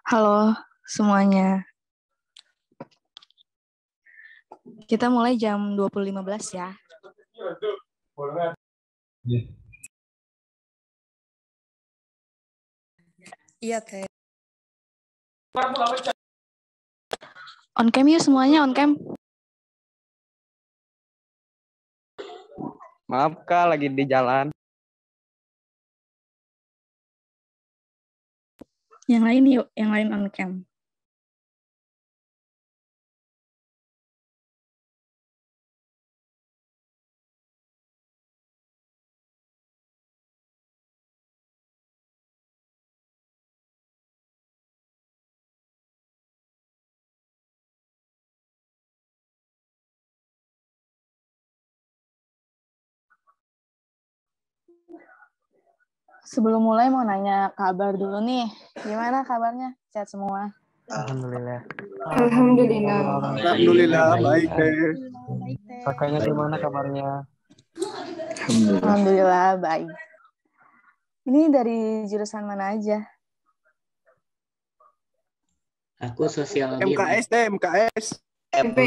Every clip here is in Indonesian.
Halo semuanya. Kita mulai jam 20.15 ya. Iya, Teh. On cam yuk semuanya, on cam. Maaf Kak, lagi di jalan. Yang lain yuk, yang lain on cam. Sebelum mulai mau nanya kabar dulu nih. Gimana kabarnya? Sehat semua? Alhamdulillah. Alhamdulillah, baik deh. Kakaknya gimana kabarnya? Alhamdulillah baik. Ini dari jurusan mana aja? Aku sosiologi. MKS deh, MKS. MD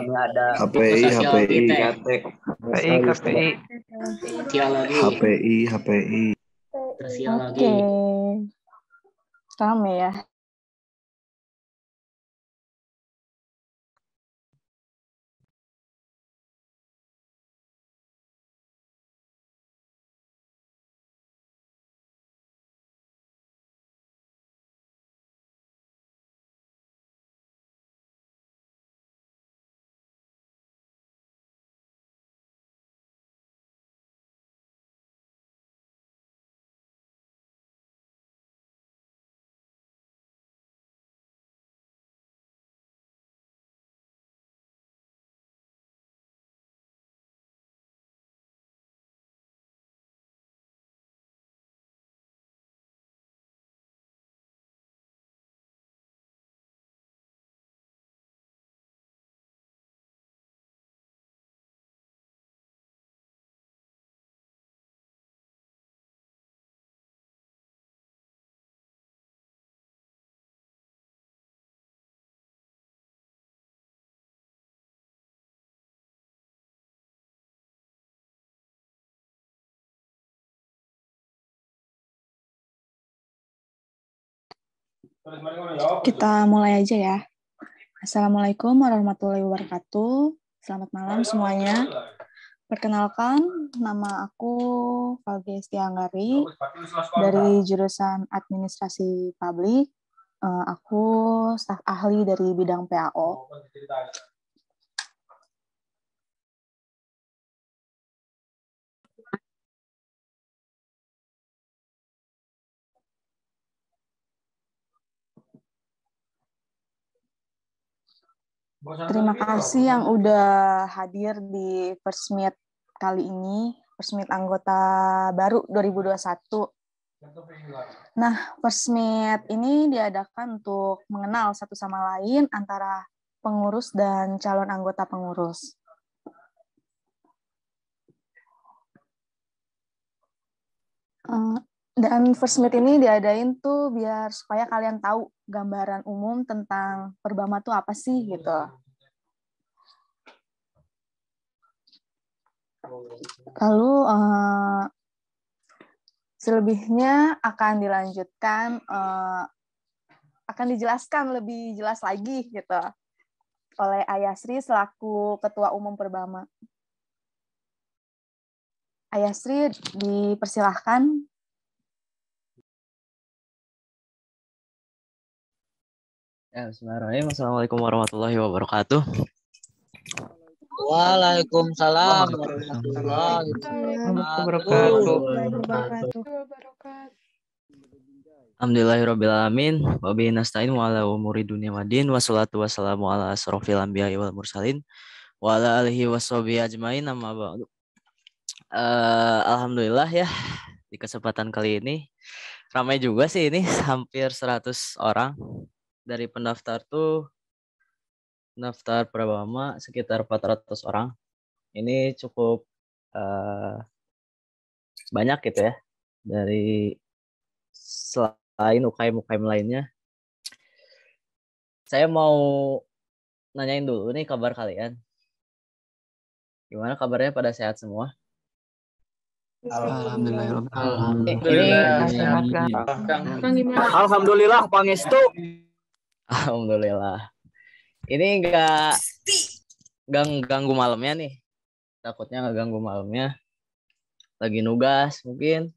kami ada. HPI, Sosiologi HPI, teh. KPI. Teologi. HPI. Sosiologi. Oke. Rame ya. Kita mulai aja ya. Assalamualaikum warahmatullahi wabarakatuh. Selamat malam semuanya. Perkenalkan, nama aku Valge Stianggari dari jurusan Administrasi Publik. Aku staf ahli dari bidang PAO. Terima kasih yang udah hadir di First Meet kali ini, First Meet anggota baru 2021. Nah, First Meet ini diadakan untuk mengenal satu sama lain antara pengurus dan calon anggota pengurus. Dan First Meet ini diadain tuh biar supaya kalian tahu gambaran umum tentang Perbama tuh apa sih gitu. Lalu selebihnya akan dilanjutkan, akan dijelaskan lebih jelas lagi gitu oleh Ayasri selaku Ketua Umum Perbama. Ayasri, dipersilahkan. Ya, bismillahirrahmanirrahim. Assalamualaikum warahmatullahi wabarakatuh. Waalaikumsalam warahmatullahi Wabarakatuh. Alhamdulillahirrabbilalamin. Wabihi nasta'in wa ala umuri dunya waddin. Wassalatu wassalamu ala asrofil anbiya'i wal mursalin. Wa ala alihi wassohbihi ajmain. Amma ba'du. Alhamdulillah ya, di kesempatan kali ini ramai juga sih ini, hampir 100 orang. Dari pendaftar tuh, pendaftar Perbama sekitar 400 orang. Ini cukup banyak gitu ya, dari selain UKM-UKM lainnya. Saya mau nanyain dulu nih kabar kalian. Gimana kabarnya, pada sehat semua? Alhamdulillah. Alhamdulillah. Sehat, Kang. Alhamdulillah pangestu. Alhamdulillah. Ini nggak ganggu malamnya nih. Takutnya nggak ganggu malamnya. Lagi nugas mungkin.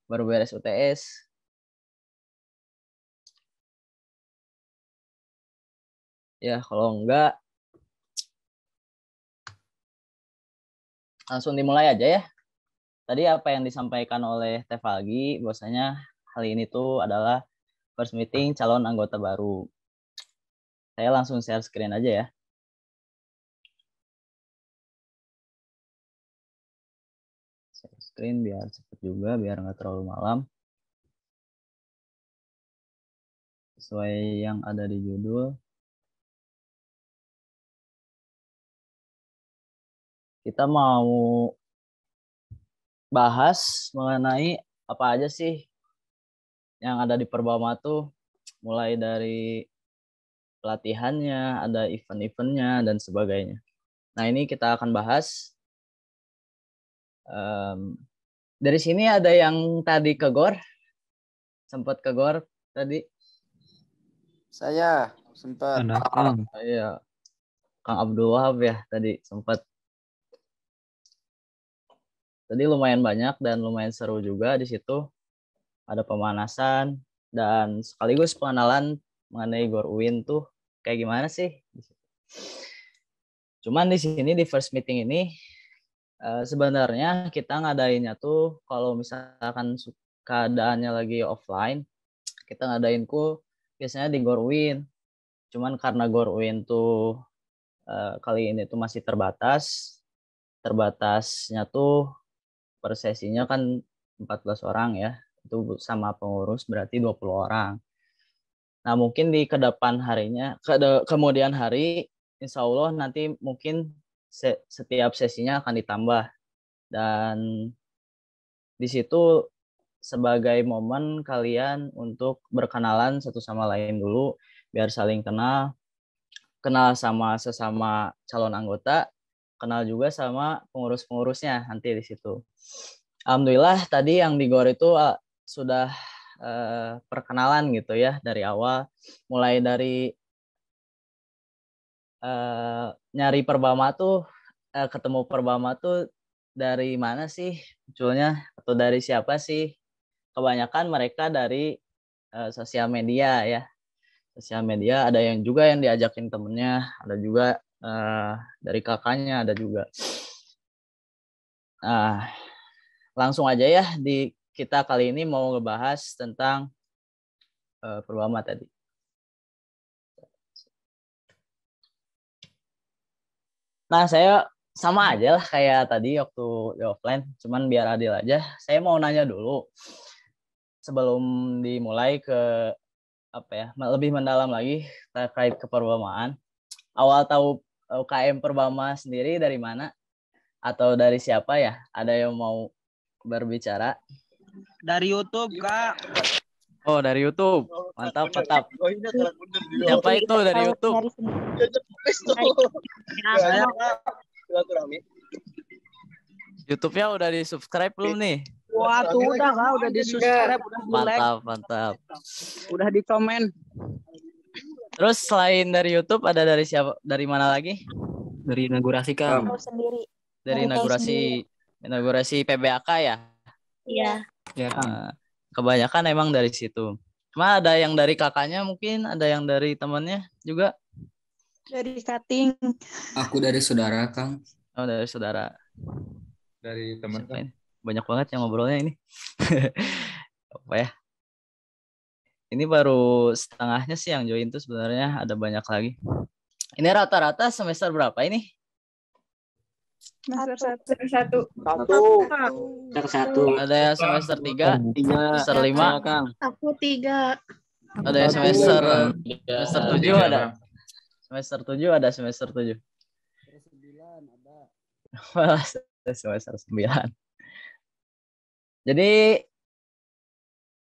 Baru beres UTS. Ya kalau enggak, langsung dimulai aja ya. Tadi apa yang disampaikan oleh Teh Falgi, bahwasanya kali ini tuh adalah first meeting calon anggota baru. Saya langsung share screen aja ya. Share screen biar cepet juga, biar nggak terlalu malam. Sesuai yang ada di judul. Kita mau bahas mengenai apa aja sih yang ada di Perbama tuh, mulai dari pelatihannya, ada event-eventnya, dan sebagainya. Nah, ini kita akan bahas. Dari sini ada yang tadi ke GOR? Sempat ke GOR tadi? Saya sempat. Iya, Kang Abdul Wahab ya tadi sempat. Tadi lumayan banyak dan lumayan seru juga di situ. Ada pemanasan dan sekaligus pengenalan mengenai GOR UIN tuh kayak gimana sih. Cuman di sini di first meeting ini sebenarnya kita ngadainnya tuh kalau misalkan keadaannya lagi offline, kita ngadainku biasanya di GOR UIN. Cuman karena GOR UIN tuh kali ini tuh masih terbatas. Terbatasnya tuh per sesinya kan 14 orang ya. Itu sama pengurus berarti 20 orang. Nah, mungkin di kedepan harinya, kemudian hari, insya Allah nanti mungkin setiap sesinya akan ditambah. Dan di situ sebagai momen kalian untuk berkenalan satu sama lain dulu, biar saling kenal sama sesama calon anggota, kenal juga sama pengurus-pengurusnya nanti di situ. Alhamdulillah tadi yang di GOR itu sudah perkenalan gitu ya dari awal, mulai dari nyari Perbama tuh, ketemu Perbama tuh dari mana sih munculnya atau dari siapa sih? Kebanyakan mereka dari sosial media ya. Sosial media, ada yang juga yang diajakin temennya, ada juga dari kakaknya, ada juga. Langsung aja ya, di kita kali ini mau ngebahas tentang Perbama tadi. Nah, saya sama aja lah kayak tadi waktu di offline, cuman biar adil aja. Saya mau nanya dulu sebelum dimulai ke apa ya, lebih mendalam lagi terkait keperbamaan. Awal tahu UKM Perbama sendiri dari mana atau dari siapa ya? Ada yang mau berbicara? Dari YouTube, Kak. Oh, dari YouTube. Mantap, mantap. Siapa itu dari YouTube? Saya, Kak. YouTube-nya udah di-subscribe belum nih? Wah, tuh udah, Kak. Udah di-subscribe, udah di-like. Mantap, mantap. Udah di-komen. Terus selain dari YouTube ada dari siapa? Dari mana lagi? Dari inaugurasi, Kang. Sendiri. Dari inaugurasi PBAK ya? Iya. Ya, Kang. Kebanyakan emang dari situ. Cuma ada yang dari kakaknya mungkin, ada yang dari temannya juga. Dari cutting. Aku dari saudara, Kang. Oh, dari saudara. Dari teman. Banyak banget yang ngobrolnya ini. Apa ya? Ini baru setengahnya sih yang join tuh, sebenarnya ada banyak lagi. Ini rata-rata semester berapa ini? Semester 1. Ada yang semester 3, semester 5, Kang. Aku 3. ada yang semester 7 ada. Semester 7 ada, semester 7. Semester 9. Jadi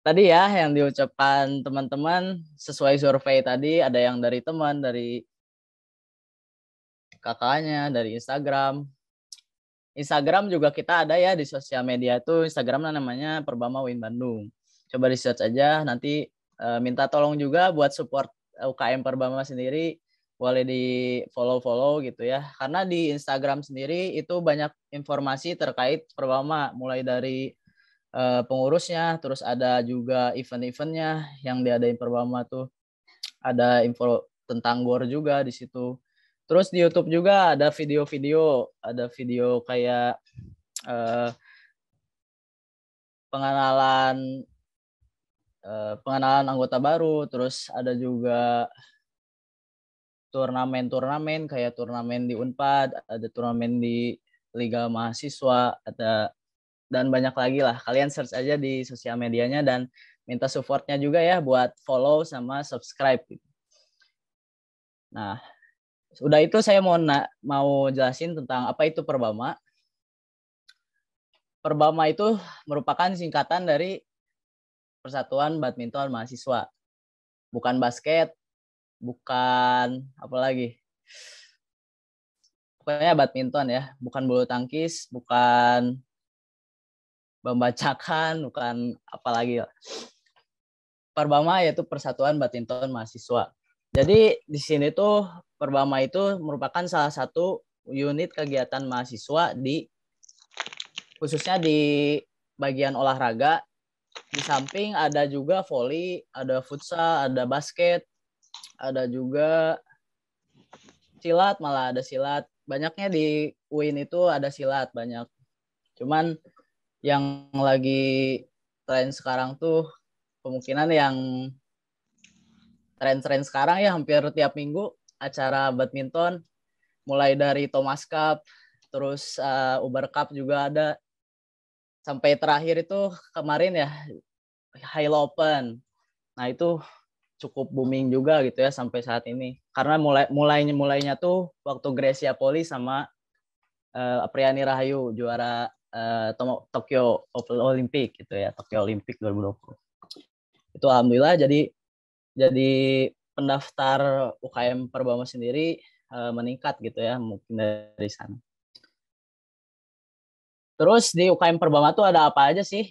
tadi ya yang diucapkan teman-teman sesuai survei tadi, ada yang dari teman, dari kakaknya, dari Instagram. Instagram juga kita ada ya di sosial media tuh, Instagram namanya Perbama Win Bandung. Coba di search aja, nanti minta tolong juga buat support UKM Perbama sendiri, boleh di follow gitu ya. Karena di Instagram sendiri itu banyak informasi terkait Perbama, mulai dari pengurusnya, terus ada juga event-eventnya yang diadain Perbama tuh, ada info tentang GOR juga di situ. Terus di YouTube juga ada video-video, kayak pengenalan anggota baru, terus ada juga turnamen kayak turnamen di Unpad, ada turnamen di Liga Mahasiswa, ada dan banyak lagi lah. Kalian search aja di sosial medianya dan minta supportnya juga ya buat follow sama subscribe gitu. Nah, udah itu saya mau jelasin tentang apa itu Perbama. Perbama itu merupakan singkatan dari Persatuan Badminton Mahasiswa. Bukan basket, bukan apa lagi. Pokoknya badminton ya, bukan bulu tangkis, bukan membacakan, bukan apalagi. Perbama yaitu Persatuan Badminton Mahasiswa. Jadi di sini tuh Perbama itu merupakan salah satu unit kegiatan mahasiswa khususnya di bagian olahraga. Di samping ada juga voli, ada futsal, ada basket, ada juga silat, malah ada silat. Banyaknya di UIN itu ada silat banyak. Cuman yang lagi tren sekarang tuh kemungkinan yang tren sekarang ya hampir tiap minggu acara badminton, mulai dari Thomas Cup, terus Uber Cup juga ada, sampai terakhir itu kemarin ya Hilo Open. Nah itu cukup booming juga gitu ya sampai saat ini, karena mulainya tuh waktu Gracia Poli sama Apriani Rahayu juara Tokyo Olympic gitu ya, Tokyo Olympic 2020. Itu alhamdulillah jadi pendaftar UKM Perbama sendiri meningkat gitu ya, mungkin dari sana. Terus di UKM Perbama tuh ada apa aja sih?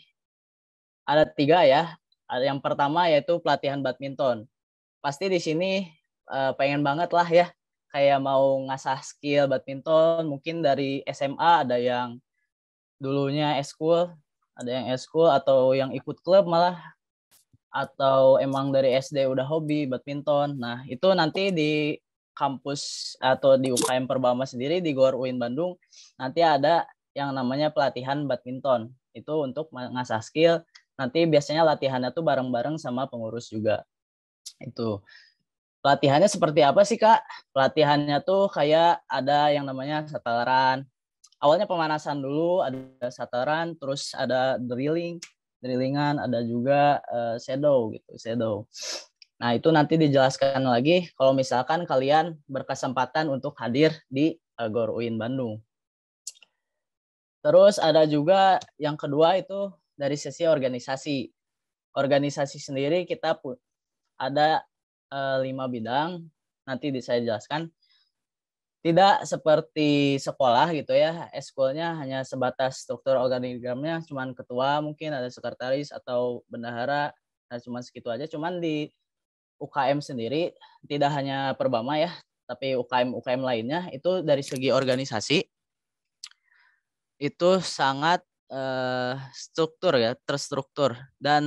Ada 3 ya. Ada yang pertama yaitu pelatihan badminton. Pasti di sini pengen banget lah ya, kayak mau ngasah skill badminton, mungkin dari SMA ada yang dulunya eskul, ada yang eskul atau yang ikut klub malah, atau emang dari SD udah hobi badminton. Nah, itu nanti di kampus atau di UKM Perbama sendiri di GOR UIN Bandung nanti ada yang namanya pelatihan badminton. Itu untuk ngasah skill. Nanti biasanya latihannya tuh bareng-bareng sama pengurus juga. Itu. Pelatihannya seperti apa sih, Kak? Pelatihannya tuh kayak ada yang namanya sataran. Awalnya pemanasan dulu, ada sataran, terus ada drillingan, ada juga shadow gitu, shadow. Nah, itu nanti dijelaskan lagi kalau misalkan kalian berkesempatan untuk hadir di GOR UIN Bandung. Terus ada juga yang kedua itu dari sisi organisasi. Organisasi sendiri kita ada 5 bidang, nanti saya jelaskan. Tidak seperti sekolah gitu ya, eskulnya hanya sebatas struktur organigramnya, cuman ketua mungkin, ada sekretaris atau bendahara, nah cuman segitu aja. Cuman di UKM sendiri tidak hanya Perbama ya, tapi UKM lainnya itu dari segi organisasi itu sangat terstruktur dan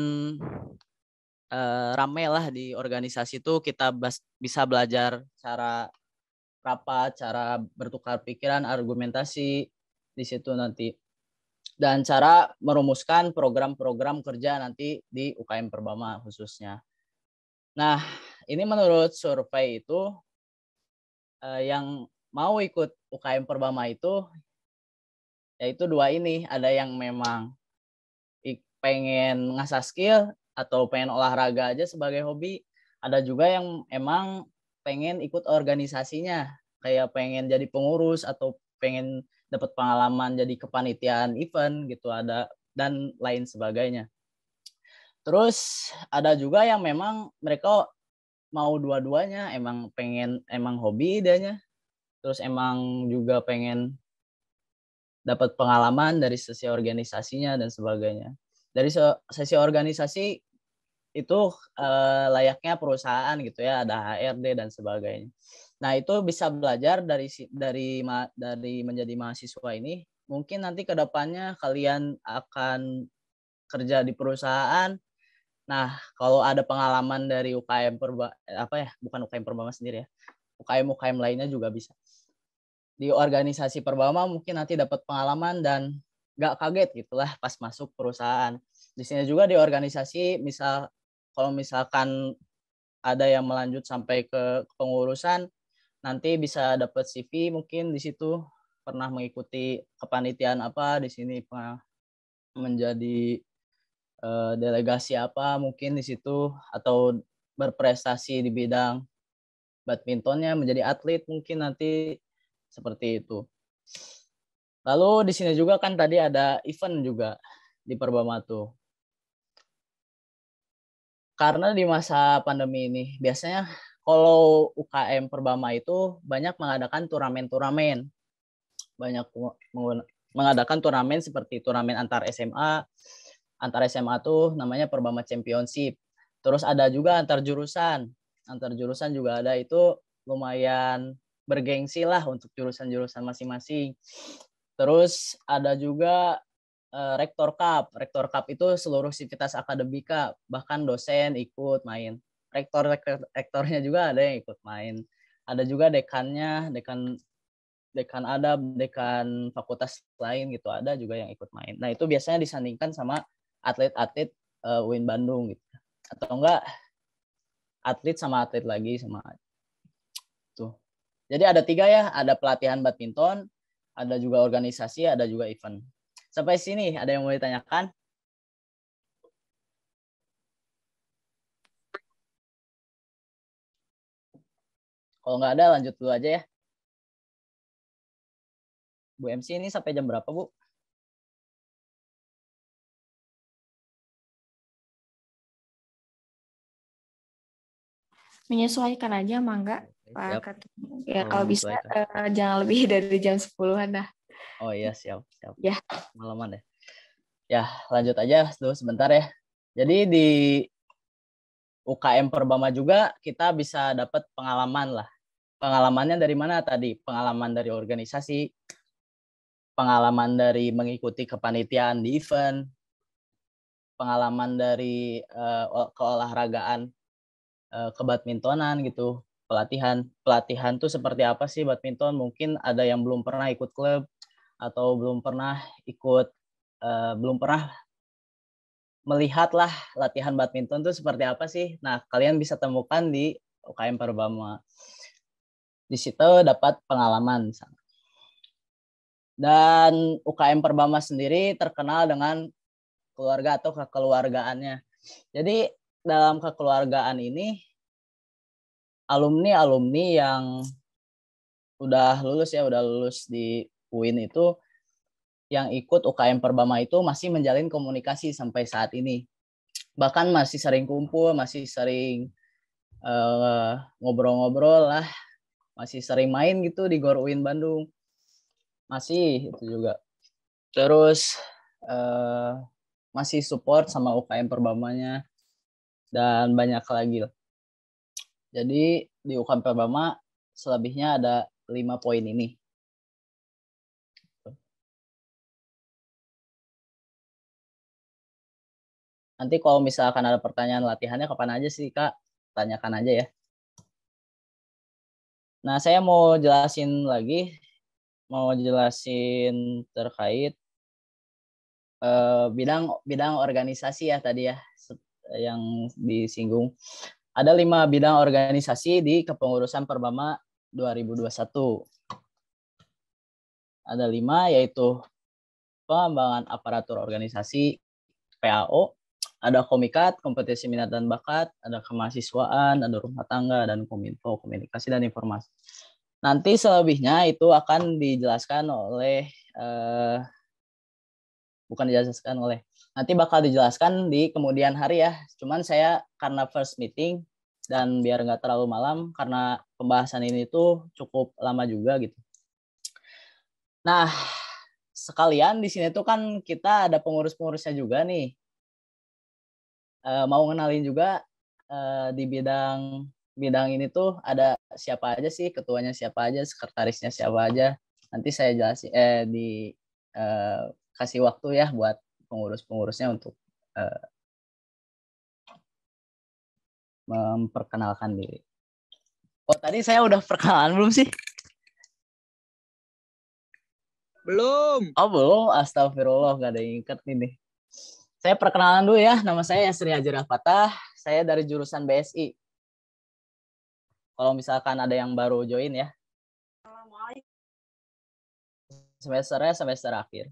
ramai lah di organisasi itu. Kita bisa belajar cara rapat, cara bertukar pikiran, argumentasi di situ nanti, dan cara merumuskan program-program kerja nanti di UKM Perbama khususnya. Nah, ini menurut survei itu yang mau ikut UKM Perbama itu yaitu 2 ini, ada yang memang pengen ngasah skill atau pengen olahraga aja sebagai hobi, ada juga yang emang pengen ikut organisasinya, kayak pengen jadi pengurus atau pengen dapat pengalaman jadi kepanitiaan event gitu, ada dan lain sebagainya. Terus ada juga yang memang mereka mau dua-duanya, emang hobi idenya, terus emang juga pengen dapat pengalaman dari sisi organisasinya dan sebagainya. Dari sisi organisasi itu layaknya perusahaan gitu ya, ada HRD dan sebagainya. Nah, itu bisa belajar dari menjadi mahasiswa ini. Mungkin nanti ke depannya kalian akan kerja di perusahaan. Nah, kalau ada pengalaman dari UKM bukan UKM Perbama sendiri ya. UKM lainnya juga bisa. Di organisasi Perbama mungkin nanti dapat pengalaman dan nggak kaget gitulah pas masuk perusahaan. Di sini juga di organisasi kalau misalkan ada yang melanjut sampai ke pengurusan, nanti bisa dapat CV mungkin di situ pernah mengikuti kepanitiaan apa, di sini pernah menjadi delegasi apa mungkin di situ, atau berprestasi di bidang badmintonnya, menjadi atlet mungkin nanti seperti itu. Lalu di sini juga kan tadi ada event juga di Perbama tuh. Karena di masa pandemi ini biasanya kalau UKM Perbama itu banyak mengadakan turnamen-turnamen. Banyak mengadakan turnamen seperti turnamen antar SMA. Antar SMA tuh namanya Perbama Championship. Terus ada juga antar jurusan. Antar jurusan juga ada, itu lumayan bergengsi lah untuk jurusan-jurusan masing-masing. Terus ada juga Rektor Cup. Rektor Cup itu seluruh sivitas akademika, bahkan dosen ikut main. Rektornya juga ada yang ikut main. Ada juga dekannya, dekan adab, dekan fakultas lain gitu, ada juga yang ikut main. Nah, itu biasanya disandingkan sama atlet-atlet UIN Bandung gitu. Atau enggak atlet sama atlet lagi sama tuh. Jadi ada 3 ya, ada pelatihan badminton, ada juga organisasi, ada juga event. Sampai sini ada yang mau ditanyakan? Kalau nggak ada lanjut dulu aja ya. Bu MC ini sampai jam berapa, Bu? Menyesuaikan aja, Mangga. Siap. Pak Ketua. Ya, Oh, kalau bisa menyesuaikan. jangan lebih dari jam 10-an dah. Oh iya, siap. Ya. Malaman deh. Ya, lanjut aja dulu sebentar ya. Jadi di UKM Perbama juga kita bisa dapat pengalaman lah. Pengalamannya dari mana tadi? Pengalaman dari organisasi, pengalaman dari mengikuti kepanitiaan di event, pengalaman dari keolahragaan, kebadmintonan gitu, pelatihan tuh seperti apa sih badminton? Mungkin ada yang belum pernah ikut klub atau belum pernah melihat lah latihan badminton tuh seperti apa sih. Nah, kalian bisa temukan di UKM Perbama. Di situ dapat pengalaman misalnya. Dan UKM Perbama sendiri terkenal dengan keluarga atau kekeluargaannya. Jadi dalam kekeluargaan ini alumni yang udah lulus di UIN itu yang ikut UKM Perbama itu masih menjalin komunikasi sampai saat ini. Bahkan masih sering kumpul, masih sering ngobrol-ngobrol lah, masih sering main gitu di Gor UIN Bandung. Masih itu juga. Terus masih support sama UKM Perbamanya dan banyak lagi lah. Jadi di UKM Perbama selebihnya ada 5 poin ini. Nanti kalau misalkan ada pertanyaan latihannya kapan aja sih, Kak? Tanyakan aja ya. Nah, saya mau jelasin terkait bidang organisasi ya tadi ya, yang disinggung. Ada 5 bidang organisasi di kepengurusan Perbama 2021. Ada 5, yaitu pengembangan aparatur organisasi PAO, ada Komikat, kompetisi minat dan bakat, ada kemahasiswaan, ada rumah tangga, dan Kominfo, komunikasi dan informasi. Nanti selebihnya itu akan dijelaskan oleh nanti bakal dijelaskan di kemudian hari ya. Cuman saya karena first meeting dan biar nggak terlalu malam karena pembahasan ini tuh cukup lama juga gitu. Nah, sekalian di sini tuh kan kita ada pengurus-pengurusnya juga nih. Mau ngenalin juga di bidang ini tuh ada siapa aja sih, ketuanya siapa aja, sekretarisnya siapa aja. Nanti saya jelasin kasih waktu ya buat pengurus-pengurusnya untuk memperkenalkan diri. Oh, tadi saya udah perkenalan belum sih? Belum. Oh, belum. Astagfirullah, gak ada yang inget ini. Saya perkenalan dulu ya. Nama saya Yasri Hajar Fatah. Saya dari jurusan BSI. Kalau misalkan ada yang baru join ya. Semesternya semester akhir.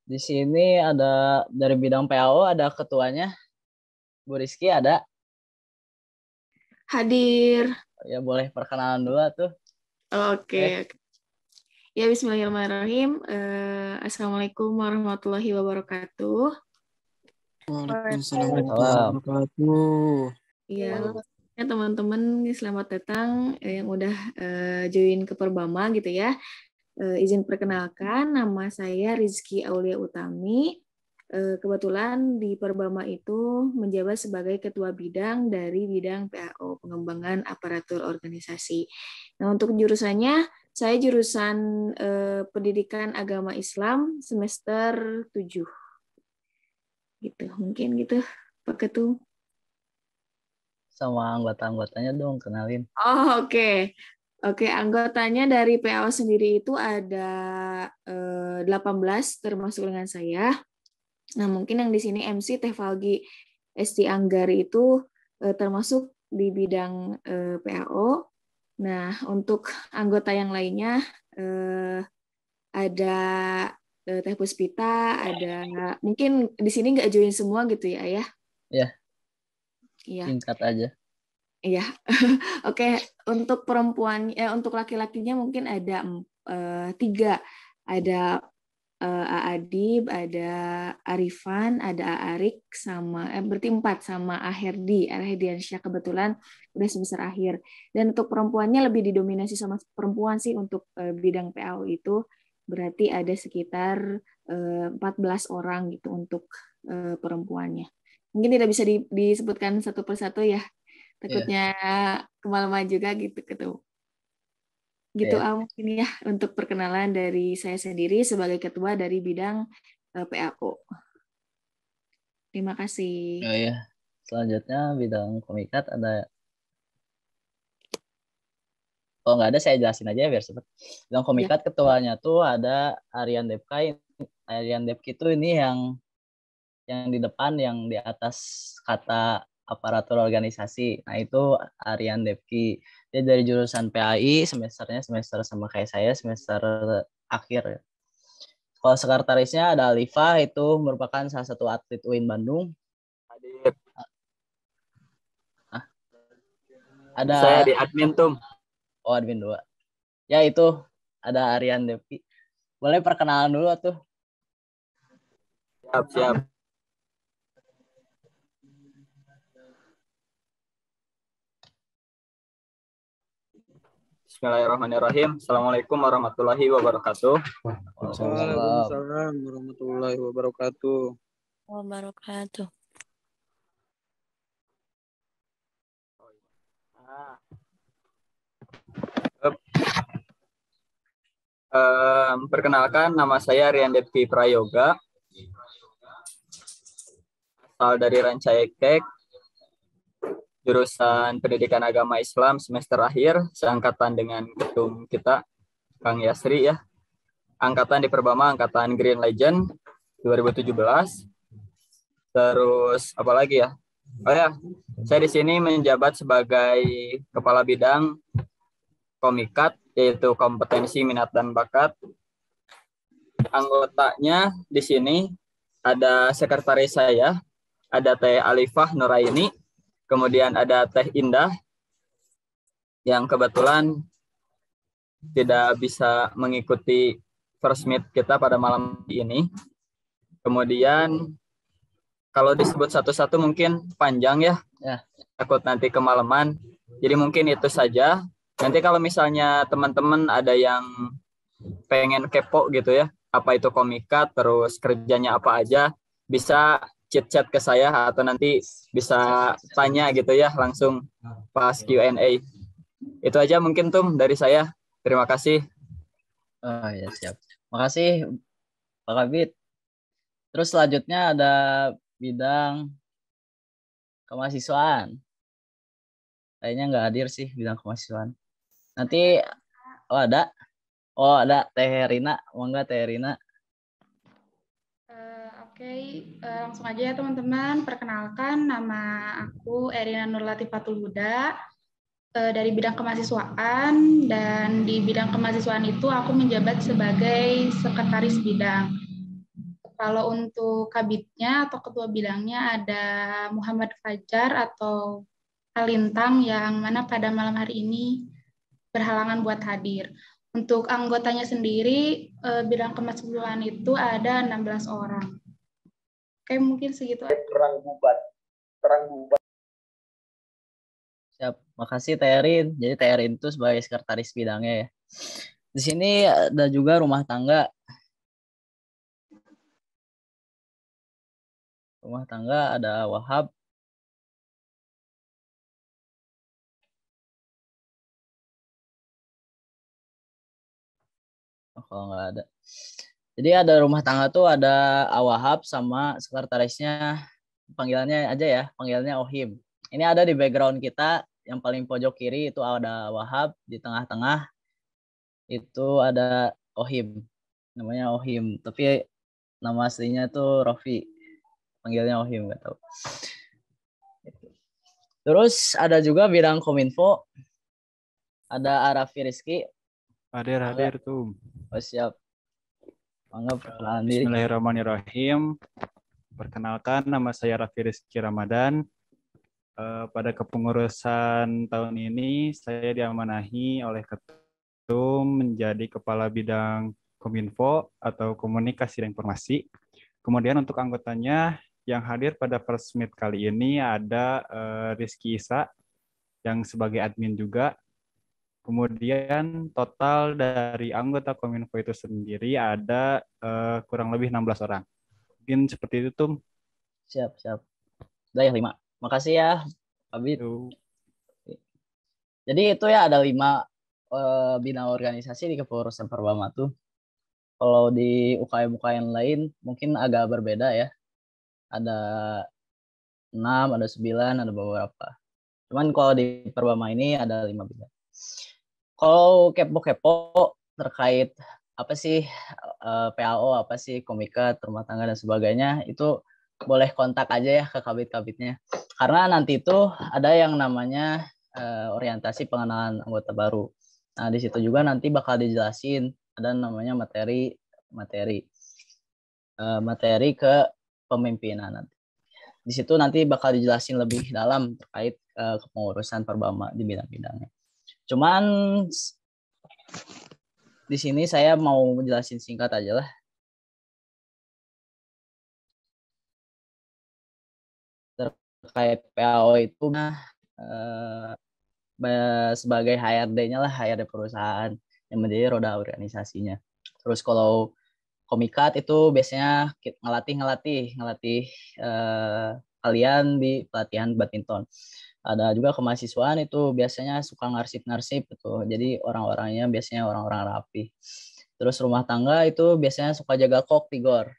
Di sini ada dari bidang PAO, ada ketuanya. Bu Rizky ada? Hadir. Ya boleh perkenalan dulu tuh. Oke. Ya, bismillahirrahmanirrahim. Assalamualaikum warahmatullahi wabarakatuh. Waalaikumsalam warahmatullahi wabarakatuh. Iya, teman-teman, selamat datang yang udah join ke Perbama gitu ya. Izin perkenalkan, nama saya Rizky Aulia Utami. Kebetulan di Perbama itu menjabat sebagai ketua bidang dari bidang PAO, pengembangan aparatur organisasi. Nah, untuk jurusannya, saya jurusan pendidikan agama Islam semester 7. Gitu, mungkin gitu, Pak Ketua. Sama anggota-anggotanya dong, kenalin. Oh, oke. Oke, anggotanya dari PAO sendiri itu ada 18 termasuk dengan saya. Nah, mungkin yang di sini MC Teh Falgi Esti Anggari itu termasuk di bidang PAO. Nah, untuk anggota yang lainnya ada Teh Puspita, ada mungkin di sini nggak join semua gitu ya, Ayah? Iya. Iya. Singkat aja. Iya, oke. Untuk perempuan, untuk laki-lakinya mungkin ada 3, ada Aadib, ada Arifan, ada Arik, sama berarti 4 sama Aherdiansyah kebetulan udah semester akhir. Dan untuk perempuannya lebih didominasi sama perempuan sih untuk bidang PAO itu berarti ada sekitar 14 orang gitu untuk perempuannya. Mungkin tidak bisa disebutkan satu persatu ya. Takutnya kemalaman juga gitu ketemu. Gitu mungkin ya untuk perkenalan dari saya sendiri sebagai ketua dari bidang PAO. Terima kasih. Oh iya. Selanjutnya bidang komikat ada. Kalau nggak ada saya jelasin aja biar cepat. Bidang komikat ketuanya tuh ada Aryan Depka. Aryan Depki itu ini yang di depan, yang di atas kata aparatur organisasi. Nah, itu Aryan Depki. Dia dari jurusan PAI, semesternya semester sama kayak saya, semester akhir. Kalau sekretarisnya ada Alifah, itu merupakan salah satu atlet UIN Bandung. Ada Saya di admin tuh. Oh, admin 2. Ya, itu ada Aryan Depki. Boleh perkenalan dulu tuh. Siap. Bismillahirrahmanirrahim. Assalamualaikum warahmatullahi wabarakatuh. Waalaikumsalam warahmatullahi wabarakatuh. Perkenalkan, nama saya Rian Depki Prayoga. Asal dari Rancaikek. Jurusan Pendidikan Agama Islam semester akhir, seangkatan dengan ketum kita, Kang Yasri ya. Angkatan di Perbama, angkatan Green Legend 2017. Terus apa lagi ya? Oh ya, saya di sini menjabat sebagai kepala bidang komikat, yaitu kompetensi, minat, dan bakat. Anggotanya di sini ada sekretaris saya, ada Teh Alifah Nuraini. Kemudian ada Teh Indah yang kebetulan tidak bisa mengikuti first meet kita pada malam ini. Kemudian kalau disebut satu-satu mungkin panjang ya. Takut nanti kemalaman. Jadi mungkin itu saja. Nanti kalau misalnya teman-teman ada yang pengen kepo gitu ya, apa itu Komika, terus kerjanya apa aja, bisa chat-chat ke saya atau nanti bisa tanya gitu ya langsung pas Q&A. Itu aja mungkin Tum dari saya. Terima kasih. Oh ya, siap. Makasih Pak Kabit. Terus selanjutnya ada bidang kemahasiswaan. Kayaknya nggak hadir sih bidang kemahasiswaan. Nanti ada. Oh, ada Teh Rina. Monggo Teh Rina. Oke, langsung aja ya teman-teman. Perkenalkan, nama aku Erina Nurlatifatul Huda dari bidang kemahasiswaan, dan di bidang kemahasiswaan itu aku menjabat sebagai sekretaris bidang. Kalau untuk kabitnya atau ketua bidangnya ada Muhammad Fajar atau Alintang yang mana pada malam hari ini berhalangan buat hadir. Untuk anggotanya sendiri, bidang kemahasiswaan itu ada 16 orang. Oke, mungkin segitu aja. Terang bubat. Siap, makasih Teh Erin. Jadi Teh Erin itu sebagai sekretaris bidangnya ya. Di sini ada juga rumah tangga. Rumah tangga ada Wahab. Oh, kalau nggak ada. Jadi ada rumah tangga tuh ada Awahab sama sekretarisnya, panggilannya aja ya, panggilannya Ohim. Ini ada di background kita, yang paling pojok kiri itu ada Wahab, di tengah-tengah itu ada Ohim, namanya Ohim. Tapi nama aslinya tuh Rofi, panggilnya Ohim, nggak tahu. Terus ada juga bidang Kominfo, ada Arafi Rizky. Hadir tuh. Oh, siap. Mangga perkenalan diri. Bismillahirrahmanirrahim. Perkenalkan, nama saya Raffi Rizky Ramadan. Pada kepengurusan tahun ini, saya diamanahi oleh Ketum menjadi Kepala Bidang Kominfo atau Komunikasi dan Informasi. Kemudian untuk anggotanya yang hadir pada First Meet kali ini ada Rizky Isa yang sebagai admin juga. Kemudian total dari anggota Kominfo itu sendiri ada kurang lebih 16 orang. Mungkin seperti itu, Tum. Siap. Udah ya 5. Makasih ya, Abid. Jadi itu ya ada 5 bidang organisasi di kepengurusan Perbama tuh. Kalau di UKM-UKM lain mungkin agak berbeda ya. Ada 6, ada 9, ada beberapa. Cuman kalau di Perbama ini ada 5 bidang. Kalau kepo-kepo terkait apa sih PAO, apa sih Komika, rumah tangga dan sebagainya, itu boleh kontak aja ya ke kabit-kabitnya. Karena nanti itu ada yang namanya orientasi pengenalan anggota baru. Nah, di situ juga nanti bakal dijelasin ada namanya materi ke pemimpinan nanti. Di situ nanti bakal dijelasin lebih dalam terkait kepengurusan Perbama di bidang-bidangnya. Cuman di sini saya mau menjelasin singkat aja lah. Terkait PAO itu sebagai HRD-nya lah, HRD perusahaan yang menjadi roda organisasinya. Terus kalau Komikat itu biasanya ngelatih kalian di pelatihan badminton. Ada juga kemahasiswaan itu biasanya suka ngarsip-ngarsip gitu. Jadi orang-orangnya biasanya orang-orang rapi. Terus rumah tangga itu biasanya suka jaga kok di gor.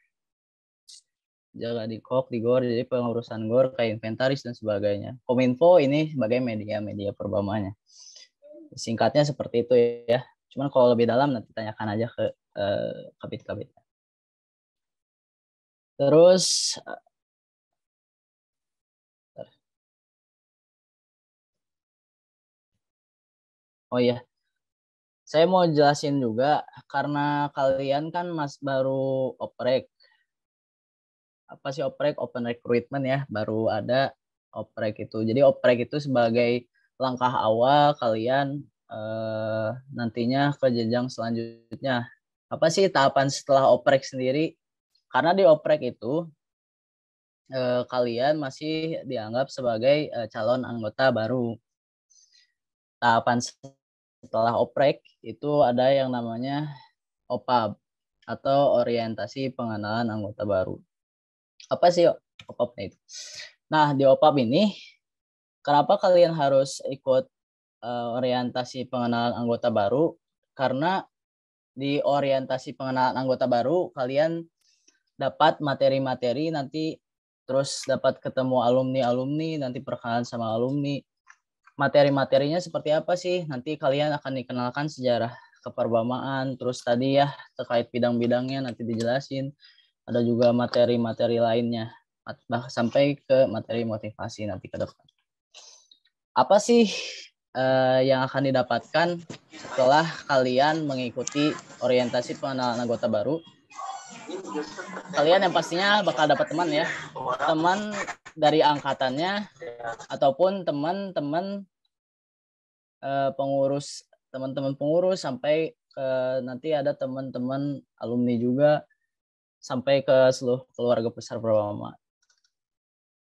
Jaga di kok di gor, jadi pengurusan gor kayak inventaris dan sebagainya. Kominfo ini sebagai media perbamanya. Singkatnya seperti itu ya. Cuman kalau lebih dalam nanti tanyakan aja ke kabit-kabit. Terus oh iya, saya mau jelasin juga karena kalian kan baru oprek. Apa sih oprek? Open recruitment ya, baru ada oprek itu. Jadi oprek itu sebagai langkah awal kalian nantinya ke jenjang selanjutnya. Apa sih tahapan setelah oprek sendiri? Karena di oprek itu kalian masih dianggap sebagai calon anggota baru. Tahapan setelah oprek itu ada yang namanya OPAB atau orientasi pengenalan anggota baru. Apa sih OPAB itu? Nah, di OPAB ini kenapa kalian harus ikut orientasi pengenalan anggota baru? Karena di orientasi pengenalan anggota baru kalian dapat materi-materi nanti, terus dapat ketemu alumni-alumni, nanti perkenalan sama alumni. Materi-materinya seperti apa sih? Nanti kalian akan dikenalkan sejarah keperbamaan, terus tadi ya terkait bidang-bidangnya nanti dijelasin. Ada juga materi-materi lainnya, sampai ke materi motivasi nanti ke depan. Apa sih yang akan didapatkan setelah kalian mengikuti orientasi pengenalan anggota baru? Kalian yang pastinya bakal dapat teman ya, teman dari angkatannya ataupun teman-teman pengurus, teman-teman pengurus sampai ke nanti ada teman-teman alumni juga sampai ke seluruh keluarga besar Perbama.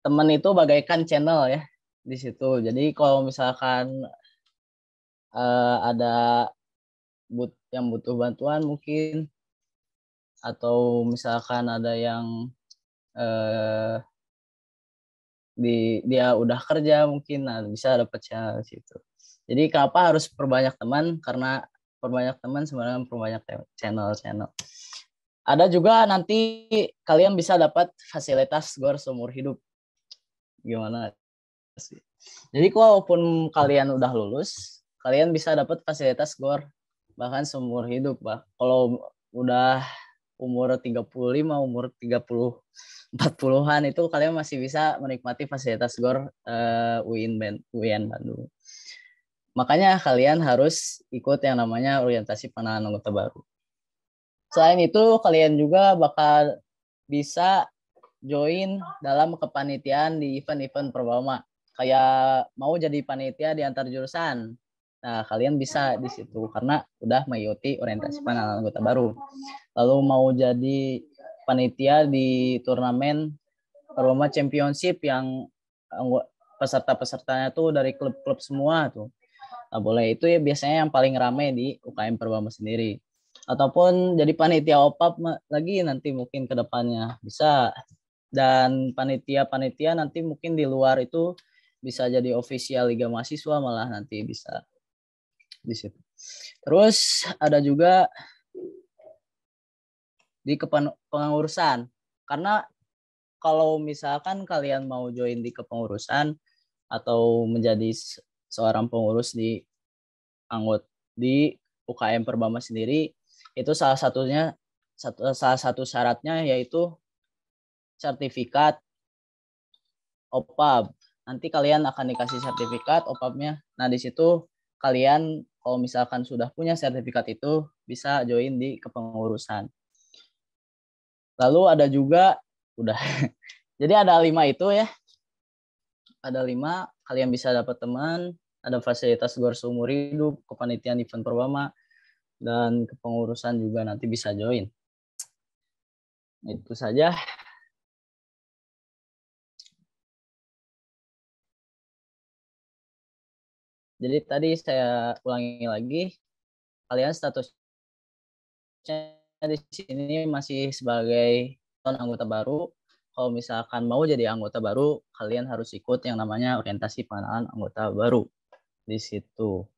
Teman itu bagaikan channel ya di situ. Jadi kalau misalkan ada yang butuh bantuan mungkin, atau misalkan ada yang dia udah kerja mungkin, nah bisa dapat channel di situ. Jadi kenapa harus perbanyak teman? Karena perbanyak teman sebenarnya perbanyak channel-channel. Ada juga nanti kalian bisa dapat fasilitas GOR seumur hidup. Gimana sih? Jadi kalaupun kalian udah lulus, kalian bisa dapat fasilitas GOR bahkan seumur hidup, Pak. Kalau udah umur 35, umur 30, 40-an itu kalian masih bisa menikmati fasilitas GOR UIN Bandung. Makanya kalian harus ikut yang namanya orientasi pengenalan anggota baru. Selain itu, kalian juga bakal bisa join dalam kepanitiaan di event-event Perbama. Kayak mau jadi panitia di antar jurusan. Nah, kalian bisa di situ karena udah mengikuti orientasi pengenalan anggota baru. Lalu mau jadi panitia di turnamen Perbama Championship yang peserta-pesertanya tuh dari klub-klub semua tuh. Nah, boleh, itu ya biasanya yang paling ramai di UKM Perbama sendiri. Ataupun jadi panitia OPAB lagi nanti mungkin ke depannya bisa. Dan panitia-panitia nanti mungkin di luar itu bisa jadi official Liga Mahasiswa malah nanti bisa di situ. Terus ada juga di kepengurusan. Karena kalau misalkan kalian mau join di kepengurusan atau menjadi seorang pengurus di UKM Perbama sendiri, itu salah satu syaratnya yaitu sertifikat OPAB. Nanti kalian akan dikasih sertifikat OPAB-nya. Nah, di situ kalian kalau misalkan sudah punya sertifikat itu bisa join di kepengurusan. Lalu ada juga udah. Jadi ada 5 itu ya. Ada 5, kalian bisa dapat teman, ada fasilitas GOR seumur hidup, kepanitiaan event Perbama, dan kepengurusan juga nanti bisa join. Itu saja. Jadi tadi saya ulangi lagi, kalian statusnya di sini masih sebagai anggota baru. Kalau misalkan mau jadi anggota baru, kalian harus ikut yang namanya orientasi pengenalan anggota baru di situ.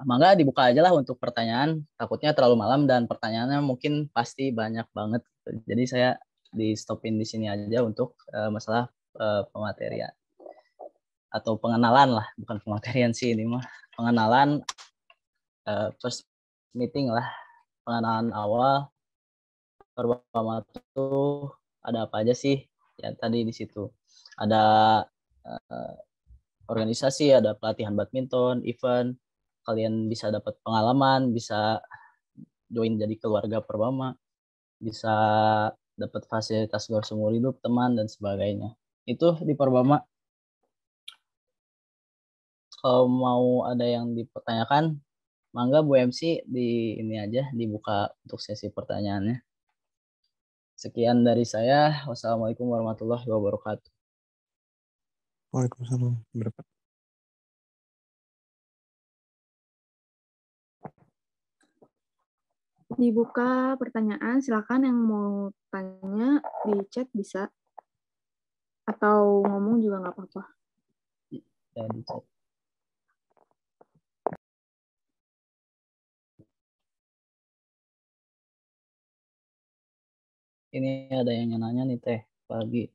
Mangga dibuka aja lah untuk pertanyaan, takutnya terlalu malam dan pertanyaannya mungkin pasti banyak banget. Jadi saya di stopin di sini aja untuk masalah pematerian atau pengenalan lah, bukan pematerian sih ini mah, pengenalan first meeting lah, pengenalan awal Perbama itu ada apa aja sih? Ya tadi di situ ada organisasi, ada pelatihan badminton, event, kalian bisa dapat pengalaman, bisa join jadi keluarga Perbama, bisa dapat fasilitas GOR seumur hidup, teman dan sebagainya. itu di Perbama. Kalau mau ada yang dipertanyakan, mangga Bu MC di ini aja dibuka untuk sesi pertanyaannya. Sekian dari saya. Wassalamualaikum warahmatullahi wabarakatuh. Waalaikumsalam. Berapa? Dibuka pertanyaan, silakan yang mau tanya di chat bisa. Atau ngomong juga nggak apa-apa. Ya, di chat. Ini ada yang nanya nih Teh pagi.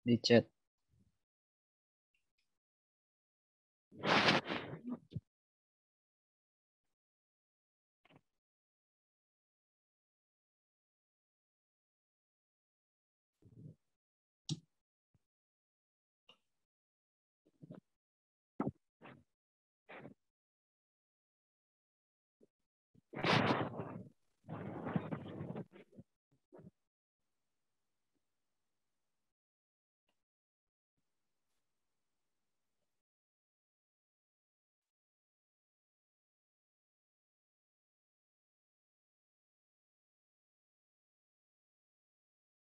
Di chat.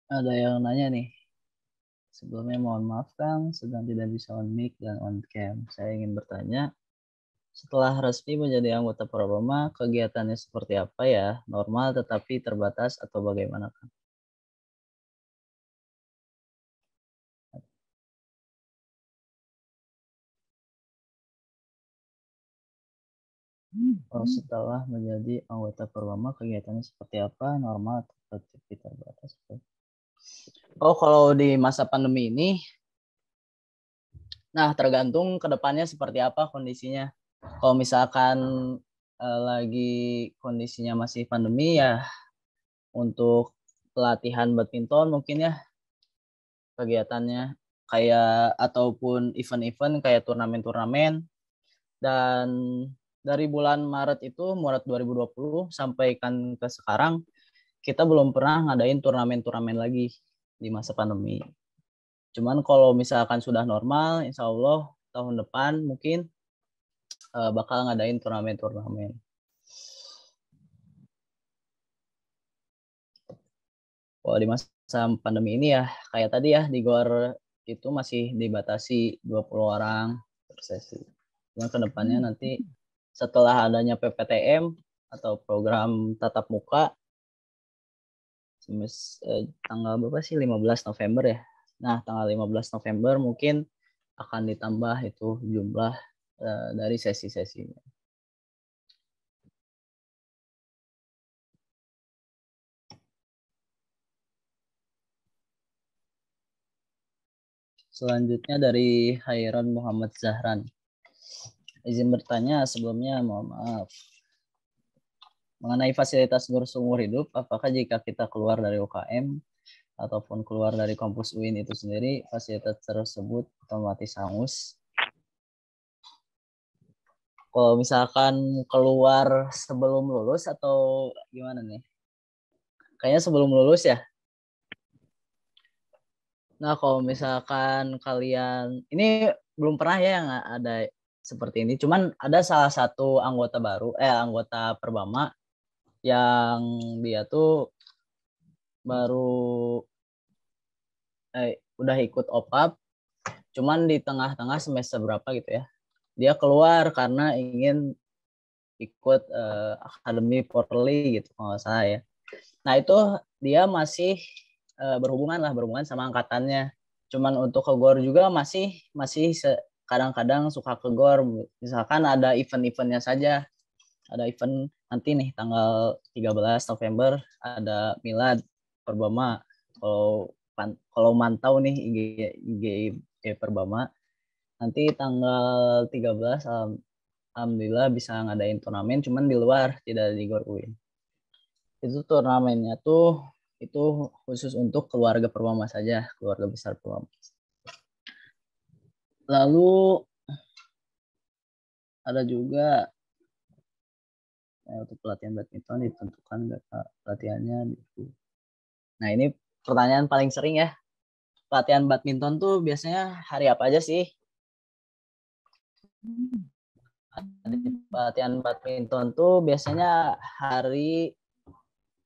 Ada yang nanya nih. Sebelumnya mohon maaf Kang, sedang tidak bisa on mic dan on cam. Saya ingin bertanya, setelah resmi menjadi anggota Perbama, kegiatannya seperti apa ya? Normal tetapi terbatas atau bagaimana Kang? Oh, setelah menjadi anggota Perbama, kegiatannya seperti apa? Normal tetapi terbatas. Oh, kalau di masa pandemi ini, nah tergantung ke depannya seperti apa kondisinya. Kalau misalkan lagi kondisinya masih pandemi ya, untuk pelatihan badminton mungkin ya kegiatannya kayak ataupun event-event kayak turnamen-turnamen. Dan dari bulan Maret itu, Maret 2020 sampai kan ke sekarang, kita belum pernah ngadain turnamen-turnamen lagi di masa pandemi. Cuman kalau misalkan sudah normal, insya Allah tahun depan mungkin bakal ngadain turnamen-turnamen. Kalau di masa pandemi ini ya, kayak tadi ya, di GOR itu masih dibatasi 20 orang per sesi. Cuman ke depannya nanti setelah adanya PPTM atau program tatap muka, tanggal berapa sih? 15 November ya. Nah, tanggal 15 November mungkin akan ditambah itu jumlah dari sesi-sesinya. Selanjutnya dari Hairon Muhammad Zahran. Izin bertanya sebelumnya, mohon maaf. Mengenai fasilitas guru seumur hidup, apakah jika kita keluar dari UKM ataupun keluar dari kampus UIN itu sendiri, fasilitas tersebut otomatis hangus? Kalau misalkan keluar sebelum lulus atau gimana nih? Kayaknya sebelum lulus ya. Nah, kalau misalkan kalian, ini belum pernah ya yang ada seperti ini. Cuman ada salah satu anggota baru, anggota Perbama yang dia tuh baru udah ikut OPAP, cuman di tengah-tengah semester berapa gitu ya, dia keluar karena ingin ikut akademi Polri gitu kalau nggak salah ya. Nah itu dia masih berhubungan sama angkatannya. Cuman untuk ke GOR juga masih kadang-kadang suka ke GOR. Misalkan ada event-eventnya saja. Ada event nanti nih tanggal 13 November ada Milad Perbama. Kalau mantau nih IG Perbama, nanti tanggal 13 alhamdulillah bisa ngadain turnamen, cuman di luar, tidak di GOR UIN. Itu turnamennya tuh itu khusus untuk keluarga Perbama saja, keluarga besar Perbama. Lalu ada juga untuk pelatihan badminton ditentukan pelatihannya Nah, ini pertanyaan paling sering ya. Pelatihan badminton tuh biasanya hari apa aja sih? Pelatihan badminton tuh biasanya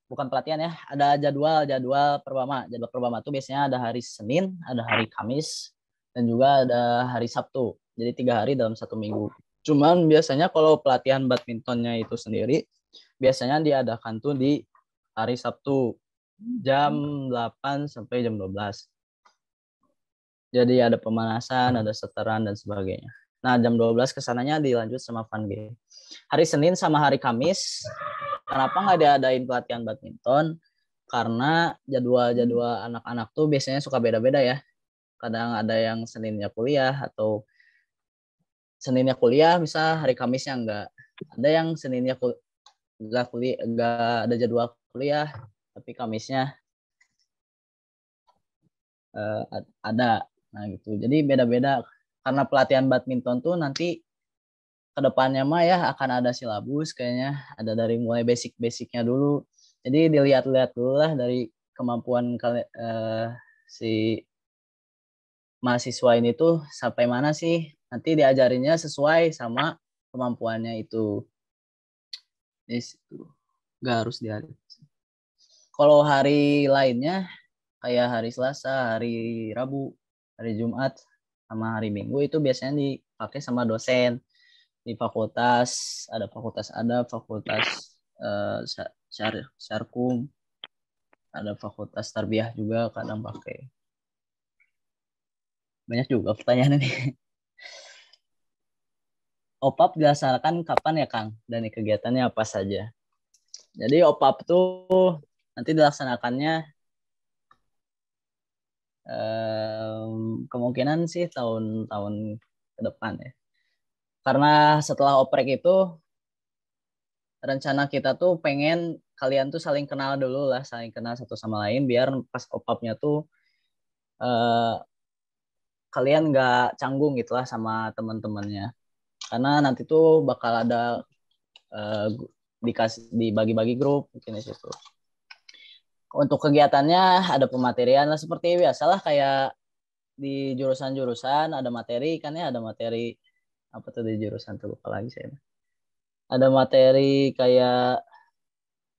bukan pelatihan ya, ada jadwal perbama. Jadwal perbama tuh biasanya ada hari Senin, ada hari Kamis, dan juga ada hari Sabtu. Jadi 3 hari dalam 1 minggu. Cuman biasanya kalau pelatihan badmintonnya itu sendiri, biasanya diadakan tuh di hari Sabtu, jam 8 sampai jam 12. Jadi ada pemanasan, ada seteran, dan sebagainya. Nah, jam 12 kesananya dilanjut sama fun game. Hari Senin sama hari Kamis, kenapa nggak diadain pelatihan badminton? Karena jadwal-jadwal anak-anak tuh biasanya suka beda-beda ya. Kadang ada yang Seninnya kuliah, atau Seninnya kuliah, misal hari Kamisnya enggak. Ada yang Seninnya enggak ada jadwal kuliah, tapi Kamisnya ada. Nah gitu. Jadi beda-beda. Karena pelatihan badminton tuh nanti kedepannya mah ya akan ada silabus kayaknya. Ada dari mulai basic-basicnya dulu. Jadi dilihat-lihat dulu lah dari kemampuan si mahasiswa ini tuh sampai mana sih. Nanti diajarinnya sesuai sama kemampuannya itu. Itu nggak harus diajarin. Kalau hari lainnya kayak hari Selasa, hari Rabu, hari Jumat, sama hari Minggu itu biasanya dipakai sama dosen di fakultas. Ada fakultas Syarkum, ada fakultas Tarbiyah juga kadang pakai. Banyak juga pertanyaan ini. OPAP dilaksanakan kapan ya Kang? Dan kegiatannya apa saja? Jadi OPAP tuh nanti dilaksanakannya kemungkinan sih tahun-tahun ke depan ya. Karena setelah oprek itu rencana kita tuh pengen kalian tuh saling kenal dulu lah, saling kenal satu sama lain biar pas opapnya tuh kalian nggak canggung gitu lah sama teman-temannya. Karena nanti tuh bakal ada dibagi-bagi grup mungkin di situ. Untuk kegiatannya ada pematerian lah seperti biasalah kayak di jurusan-jurusan ada materi kan ya, ada materi apa tuh di jurusan tuh lupa lagi saya. Ada materi kayak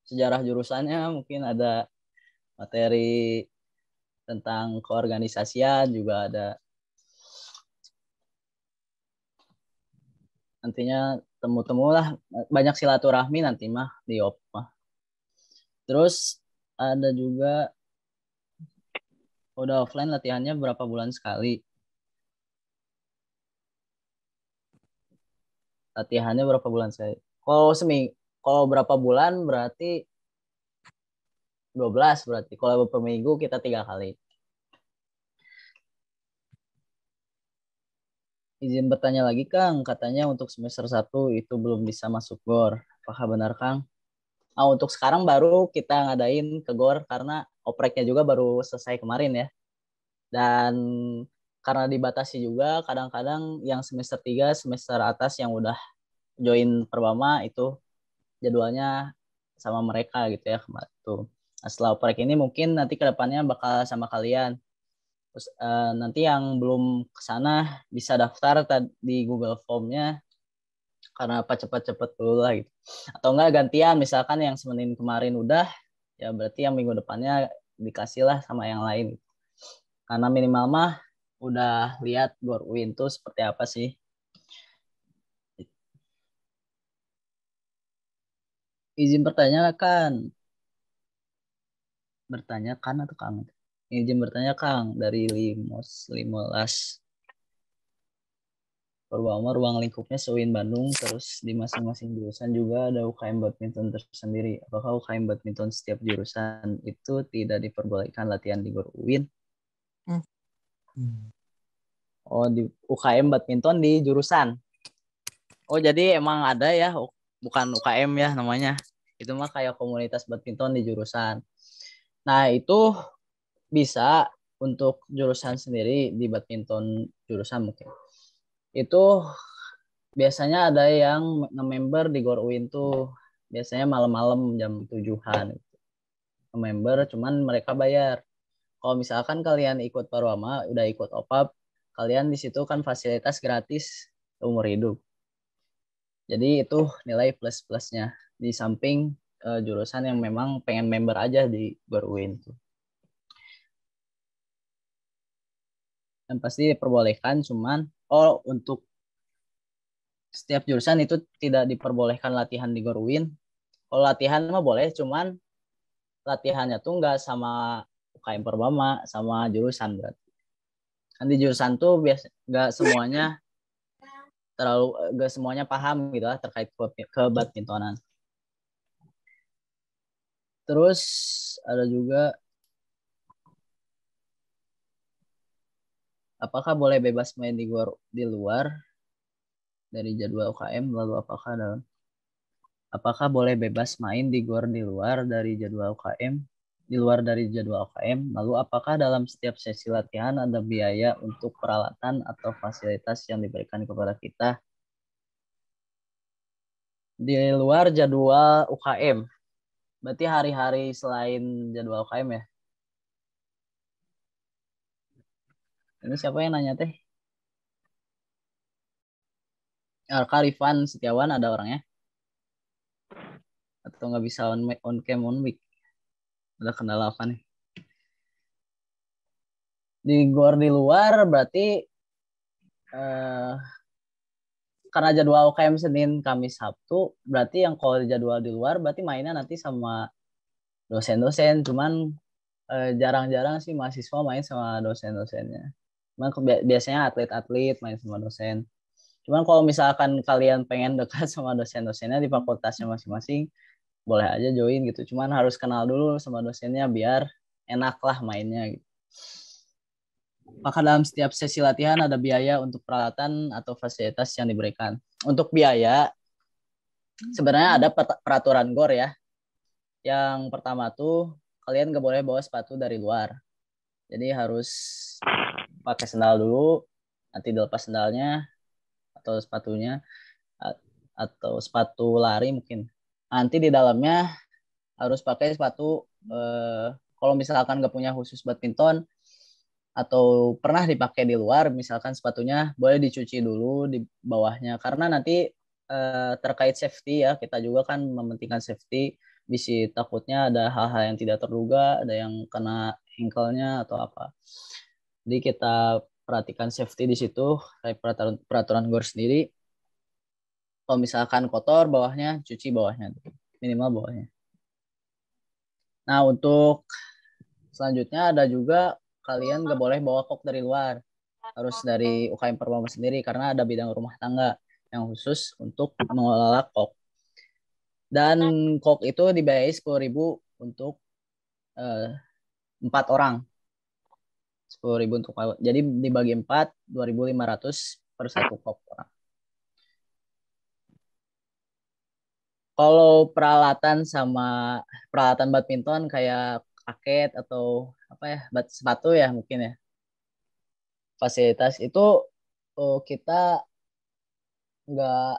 sejarah jurusannya, mungkin ada materi tentang keorganisasian juga ada. Nantinya temu-temu lah, banyak silaturahmi nanti mah di OPMA. Terus ada juga udah offline latihannya berapa bulan sekali? Latihannya berapa bulan sekali? Kalau berapa bulan berarti 12 berarti. Kalau per minggu kita 3 kali. Izin bertanya lagi Kang, katanya untuk semester 1 itu belum bisa masuk GOR. Apakah benar Kang? Untuk sekarang baru kita ngadain ke GOR karena opreknya juga baru selesai kemarin ya. Dan karena dibatasi juga kadang-kadang yang semester 3, semester atas yang udah join Perbama itu jadwalnya sama mereka gitu ya kemarin tuh. Nah, setelah oprek ini mungkin nanti kedepannya bakal sama kalian. Terus nanti yang belum kesana bisa daftar di Google Form-nya karena apa cepet-cepet dulu lah gitu. Atau enggak gantian misalkan yang Senin kemarin udah ya berarti yang minggu depannya dikasih lah sama yang lain. Karena minimal mah udah lihat GOR UIN tuh seperti apa sih. Izin bertanyakan atau Kang? Izin bertanya Kang dari Limolas. Perbama ruang lingkupnya se-UIN Bandung, terus di masing-masing jurusan juga ada UKM badminton tersendiri. Apakah UKM badminton setiap jurusan itu tidak diperbolehkan latihan di GOR UIN? Oh, di UKM badminton di jurusan. Oh, jadi emang ada ya, bukan UKM ya namanya. Itu mah kayak komunitas badminton di jurusan. Nah, itu bisa untuk jurusan sendiri di badminton jurusan mungkin. Itu biasanya ada yang nge-member di GOR UIN tuh biasanya malam-malam jam 7-an. member, cuman mereka bayar. Kalau misalkan kalian ikut Parwama, udah ikut OPAP, kalian di situ kan fasilitas gratis umur hidup. Jadi itu nilai plus-plusnya di samping jurusan yang memang pengen member aja di GorUIN tuh. Dan pasti diperbolehkan, cuman untuk setiap jurusan itu tidak diperbolehkan latihan di GorUIN. Kalau latihan mah boleh, cuman latihannya tuh nggak sama UKM Perbama, sama jurusan berarti. Kan di jurusan tuh biasa nggak semuanya paham gitu lah terkait ke badmintonan. Terus ada juga apakah boleh bebas main di luar dari jadwal UKM, lalu apakah boleh bebas main di GOR di luar dari jadwal UKM, lalu apakah dalam setiap sesi latihan ada biaya untuk peralatan atau fasilitas yang diberikan kepada kita di luar jadwal UKM? Berarti hari-hari selain jadwal UKM ya? Ini siapa yang nanya teh? Karifan Setiawan ada orangnya? Atau nggak bisa on cam on mic? Ada kendala apa nih? Di GOR di luar berarti karena jadwal UKM Senin, Kamis, Sabtu, berarti yang kalau jadwal di luar berarti mainnya nanti sama dosen-dosen, cuman jarang-jarang sih mahasiswa main sama dosen-dosennya. Cuman biasanya atlet-atlet main sama dosen. Cuman kalau misalkan kalian pengen dekat sama dosen-dosennya di fakultasnya masing-masing, boleh aja join gitu. Cuman harus kenal dulu sama dosennya biar enak lah mainnya gitu. Maka dalam setiap sesi latihan ada biaya untuk peralatan atau fasilitas yang diberikan. Untuk biaya, sebenarnya ada peraturan GOR ya. Yang pertama tuh, kalian nggak boleh bawa sepatu dari luar. Jadi harus pakai sendal dulu, nanti dilepas sendalnya, atau sepatunya, atau sepatu lari mungkin. Nanti di dalamnya harus pakai sepatu, kalau misalkan nggak punya khusus badminton, atau pernah dipakai di luar, misalkan sepatunya boleh dicuci dulu di bawahnya, karena nanti terkait safety ya, kita juga kan mementingkan safety, bisa takutnya ada hal-hal yang tidak terduga, ada yang kena ankle-nya atau apa. Jadi kita perhatikan safety di situ, kayak peraturan GOR sendiri. Kalau misalkan kotor bawahnya, cuci bawahnya, minimal bawahnya. Nah untuk selanjutnya ada juga kalian gak boleh bawa kok dari luar, harus dari UKM Perbama sendiri karena ada bidang rumah tangga yang khusus untuk mengelola kok. Dan kok itu dibayar 10.000 untuk 4 orang. 10.000 untuk jadi dibagi 4, 2.500 per satu kok orang. Kalau peralatan badminton kayak raket atau apa ya, sepatu ya mungkin ya, fasilitas itu kita nggak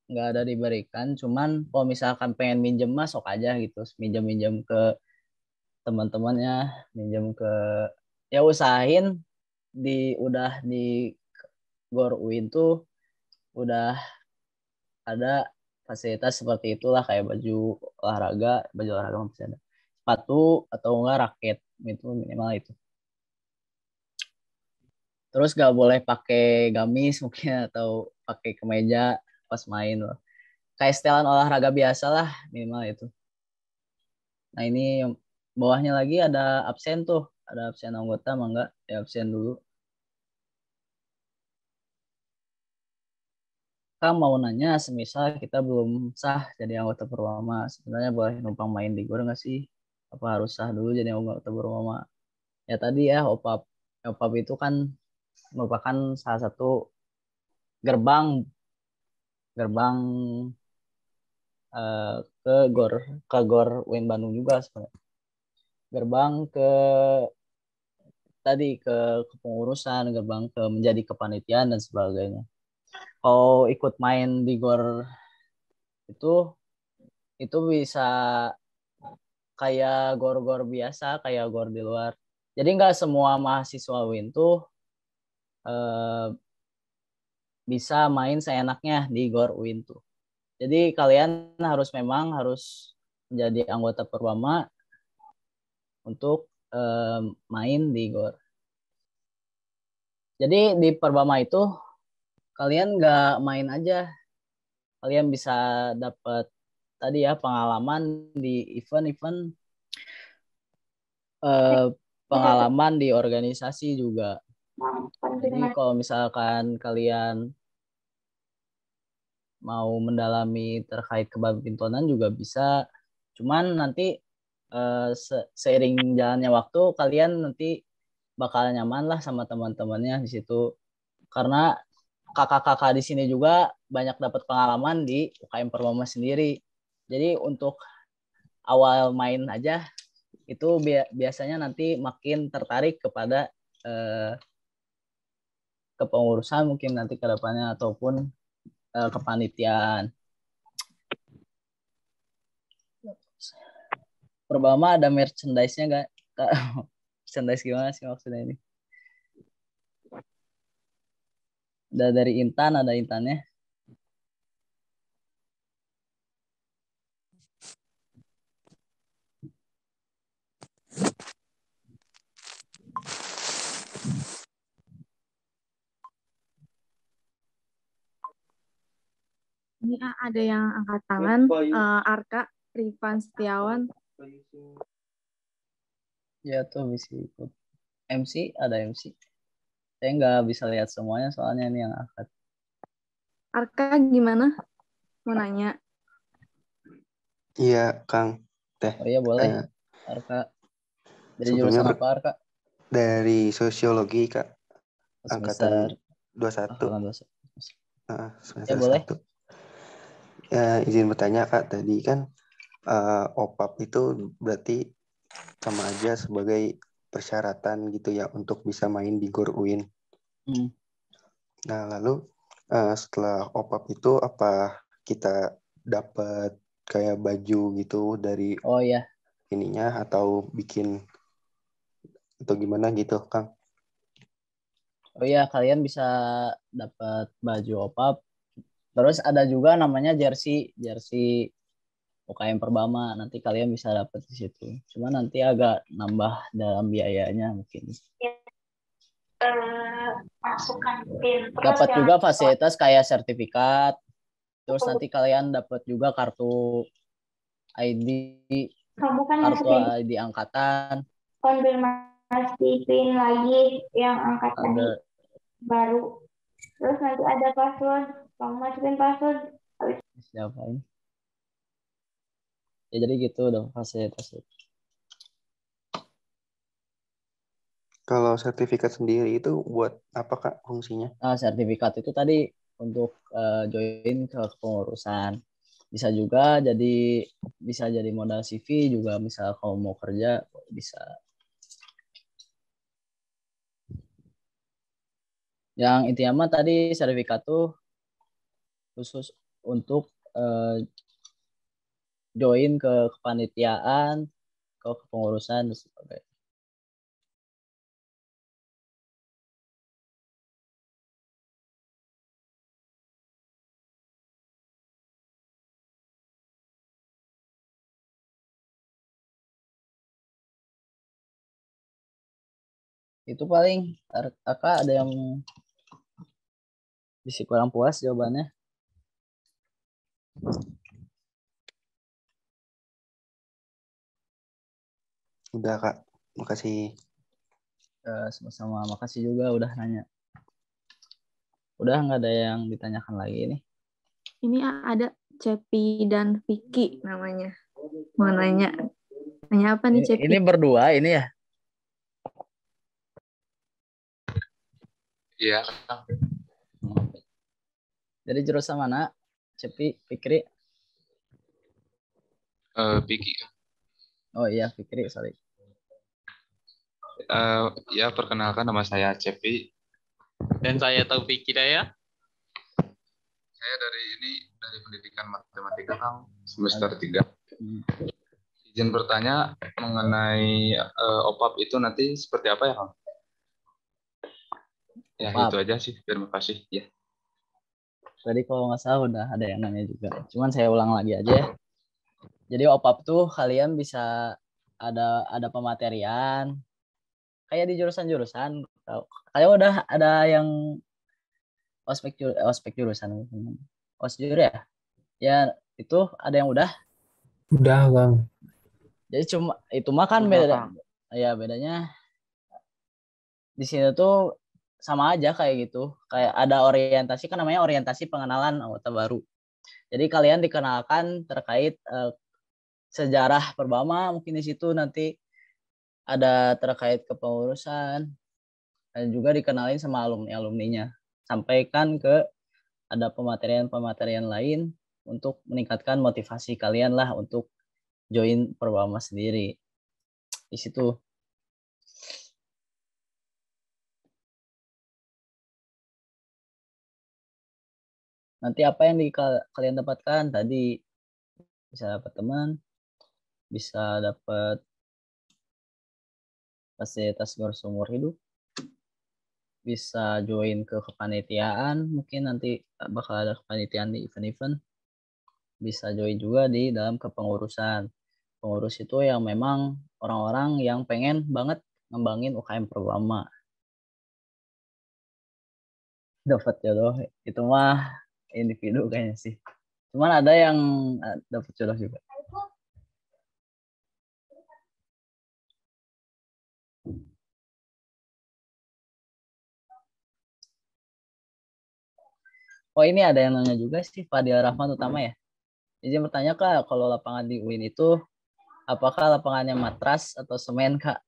ada diberikan, cuman kalau misalkan pengen minjem masuk aja gitu, minjem ke teman-temannya, minjem ke ya usahain udah di GOR UIN tuh udah ada fasilitas seperti itulah, kayak baju olahraga masih ada, sepatu atau enggak raket, itu minimal itu. Terus gak boleh pakai gamis mungkin atau pakai kemeja pas main loh. Kayak setelan olahraga biasa lah minimal itu. Nah ini bawahnya lagi ada absen tuh, ada absen anggota, enggak ya absen dulu. Kang mau nanya, semisal kita belum sah jadi anggota Perwama, sebenarnya boleh numpang main di GOR nggak sih? Apa harus sah dulu jadi anggota Perwama? Ya tadi ya, OPAP itu kan merupakan salah satu gerbang ke GOR UIN Bandung juga sebenarnya. Gerbang ke kepengurusan, gerbang ke menjadi kepanitiaan dan sebagainya. Kalau ikut main di GOR itu itu bisa kayak gor-gor biasa, kayak gor di luar. Jadi nggak semua mahasiswa UIN tuh bisa main seenaknya di gor UIN tuh. Jadi kalian memang harus menjadi anggota Perbama untuk main di gor. Jadi di Perbama itu kalian nggak main aja, kalian bisa dapat tadi ya pengalaman di event-event, pengalaman di organisasi juga. Jadi kalau misalkan kalian mau mendalami terkait kebadmintonan juga bisa. Cuman nanti seiring jalannya waktu kalian nanti bakal nyaman lah sama teman-temannya di situ. Karena kakak-kakak di sini juga banyak dapat pengalaman di UKM Perbama sendiri. Jadi untuk awal main aja itu biasanya nanti makin tertarik kepada kepengurusan mungkin nanti ke depannya ataupun kepanitiaan. Perbama ada merchandise-nya nggak? Merchandise gimana sih maksudnya ini? Ada dari Intan, ada Intannya. Ini ada yang angkat tangan, Arka Rifan Setiawan. Ya tuh bisa ikut. MC, ada MC. Saya nggak bisa lihat semuanya soalnya ini yang angkat. Arka gimana? Mau nanya. Iya, Kang. Teh. Oh iya boleh. Arka. Dari Sebelumnya jurusan apa Arka? Dari sosiologi, Kak. Angkatan 21. Ya Semester boleh. 1. Ya, izin bertanya Kak, tadi kan OPAP itu berarti sama aja sebagai persyaratan gitu ya untuk bisa main di GOR UIN. Nah, lalu setelah OPAP itu apa kita dapat kayak baju gitu dari ininya atau bikin atau gimana gitu, Kang? Oh iya, kalian bisa dapat baju OPAP. Terus ada juga namanya jersey UKM Perbama. Nanti kalian bisa dapat di situ. Cuma nanti agak nambah dalam biayanya mungkin. Dapat juga fasilitas kayak sertifikat. Terus nanti kalian dapat juga kartu ID, kartu ID angkatan. Konfirmasiin lagi yang angkatan baru. Terus nanti ada password, kamu masukin password. Siapa ini? Ya jadi gitu dong fasilitas. Kalau sertifikat sendiri itu buat apa Kak fungsinya? Nah, sertifikat itu tadi untuk join ke kepengurusan. Bisa juga jadi modal CV juga, misal kalau mau kerja bisa. Yang intinya mah tadi sertifikat tuh khusus untuk join ke kepanitiaan, ke kepengurusan dan sebagainya. Itu paling Kakak ada yang bisa kurang puas jawabannya. Udah Kak, makasih. Sama-sama, makasih juga udah nanya. Udah nggak ada yang ditanyakan lagi nih. Ini ada Cepi dan Vicky namanya. Mau nanya. Nanya apa nih Cepi? Ini berdua ini ya? Iya. Dari jurusan mana? Cepi, Fikri? Fikri. Oh iya, Fikri, sorry. Ya, perkenalkan nama saya Cepi. Dan saya Taufik Hidayah. Saya dari pendidikan matematika Kang, semester 3. Izin bertanya mengenai OPAP itu nanti seperti apa ya Kang? Ya OPAP. itu aja sih, terima kasih. Ya. Tadi kalau nggak salah udah ada yang nanya juga. Cuman saya ulang lagi aja ya. Jadi OPAP tuh kalian bisa ada pematerian kayak di jurusan-jurusan. Kayak udah ada yang ospek jurusan. Osjur ya? Ya itu ada yang udah. Udah, Bang. Jadi cuma itu mah kan beda. Ya bedanya di sini tuh sama aja kayak gitu. Kayak ada orientasi, kan namanya orientasi pengenalan anggota baru. Jadi kalian dikenalkan terkait sejarah Perbama, mungkin di situ nanti ada terkait kepengurusan dan juga dikenalin sama alumni-alumninya. Sampaikan ke ada pematerian-pematerian lain untuk meningkatkan motivasi kalian lah untuk join Perbama sendiri. Di situ. Nanti apa yang kalian dapatkan tadi, bisa dapat teman, bisa dapat fasilitas seumur hidup, bisa join ke kepanitiaan, mungkin nanti bakal ada kepanitiaan di event-event, bisa join juga di dalam kepengurusan. Pengurus itu yang memang orang-orang yang pengen banget ngembangin UKM Perbama. Dapat jodoh itu mah individu kayaknya sih. Cuman ada yang dapat jodoh juga. Oh ini ada yang nanya juga sih, Fadil Rahman utama ya. Izin bertanya Kak, kalau lapangan di UIN itu apakah lapangannya matras atau semen Kak?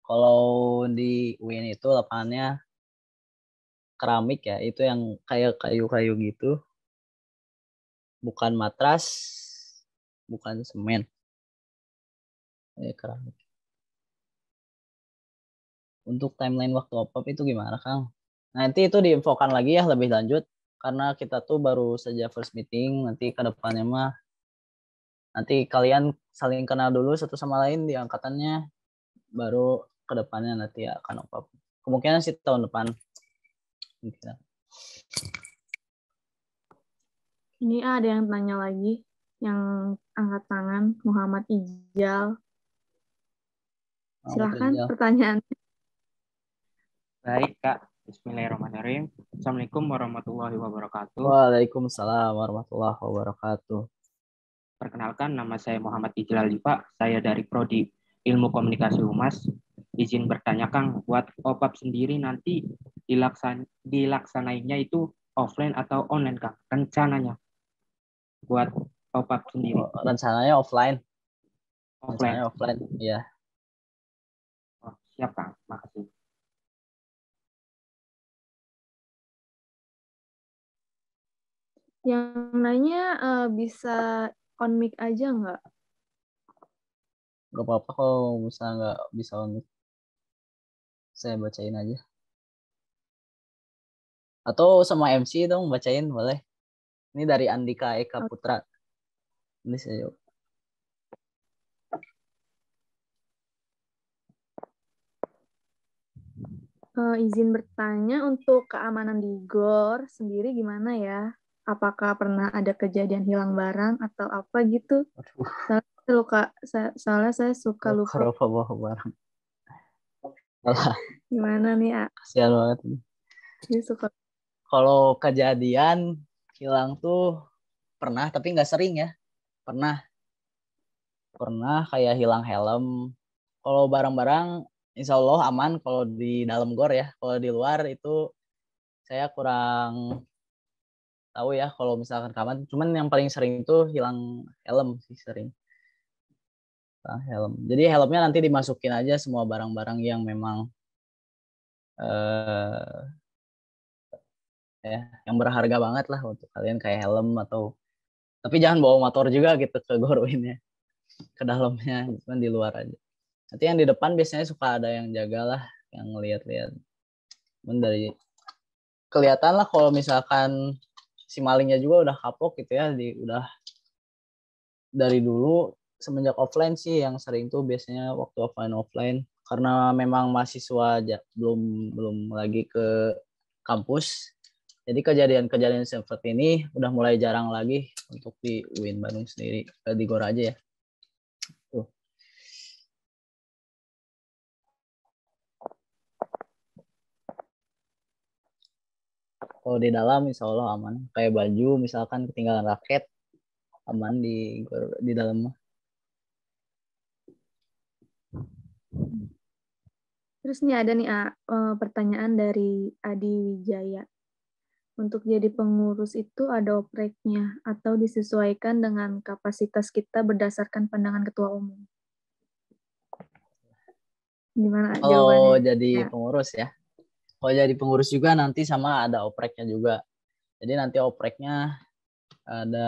Kalau di UIN itu lapangannya keramik ya, itu yang kayak kayu-kayu gitu. Bukan matras, bukan semen. Keramik. Untuk timeline waktu OPAP itu gimana Kang? Nanti itu diinfokan lagi ya lebih lanjut. Karena kita tuh baru saja first meeting, nanti ke depannya mah nanti kalian saling kenal dulu satu sama lain di angkatannya, baru ke depannya nanti akan OPAP. Kemungkinan sih tahun depan. Ini ada yang tanya lagi, yang angkat tangan, Muhammad Ijal. Silahkan pertanyaannya. Baik Kak, Bismillahirrahmanirrahim. Assalamualaikum warahmatullahi wabarakatuh. Waalaikumsalam warahmatullahi wabarakatuh. Perkenalkan, nama saya Muhammad Ijlal Lipa. Saya dari Prodi Ilmu Komunikasi Humas. Izin bertanya Kang, buat OPAP sendiri nanti dilaksanainya itu offline atau online Kang? Rencananya buat OPAP sendiri. Rencananya offline. Offline. Rencananya offline, iya. Oh, siap Kang, makasih. Yang nanya bisa on mic aja nggak? Gak apa-apa kalau misalnya nggak bisa on mic. Saya bacain aja. Atau sama MC dong bacain boleh. Ini dari Andika Eka Putra. Ini saya. Izin bertanya, untuk keamanan di GOR sendiri gimana ya? Apakah pernah ada kejadian hilang barang atau apa gitu? Soalnya saya suka lupa. Bawa barang. Gimana nih, Kasihan banget ini. Kalau kejadian hilang tuh pernah, tapi nggak sering ya. Pernah kayak hilang helm. Kalau barang-barang insya Allah aman kalau di dalam GOR ya. Kalau di luar itu saya kurang tahu ya kalau misalkan keamanan. Cuman yang paling sering itu hilang helm sih sering. Helm. Jadi helmnya nanti dimasukin aja semua barang-barang yang memang yang berharga banget lah untuk kalian kayak helm atau tapi jangan bawa motor juga gitu ke GOR UIN ya. Ke dalamnya, cuman di luar aja. Nanti yang di depan biasanya suka ada yang jaga lah, yang ngeliat-liat. Cuman dari kelihatan lah kalau misalkan si malingnya juga udah kapok gitu ya, udah dari dulu semenjak offline sih yang sering tuh biasanya waktu offline karena memang mahasiswa aja belum lagi ke kampus. Jadi kejadian-kejadian seperti ini udah mulai jarang lagi untuk di UIN Bandung sendiri, di GOR aja ya. Tuh. Kalau di dalam insya Allah aman. Kayak baju misalkan ketinggalan raket, aman di dalam. Terus nih ada nih pertanyaan dari Adi Wijaya. Untuk jadi pengurus itu ada opreknya atau disesuaikan dengan kapasitas kita berdasarkan pandangan ketua umum? Gimana Kalau jawabannya? jadi pengurus ya. Kalau jadi pengurus juga nanti sama ada opreknya juga. Jadi nanti opreknya ada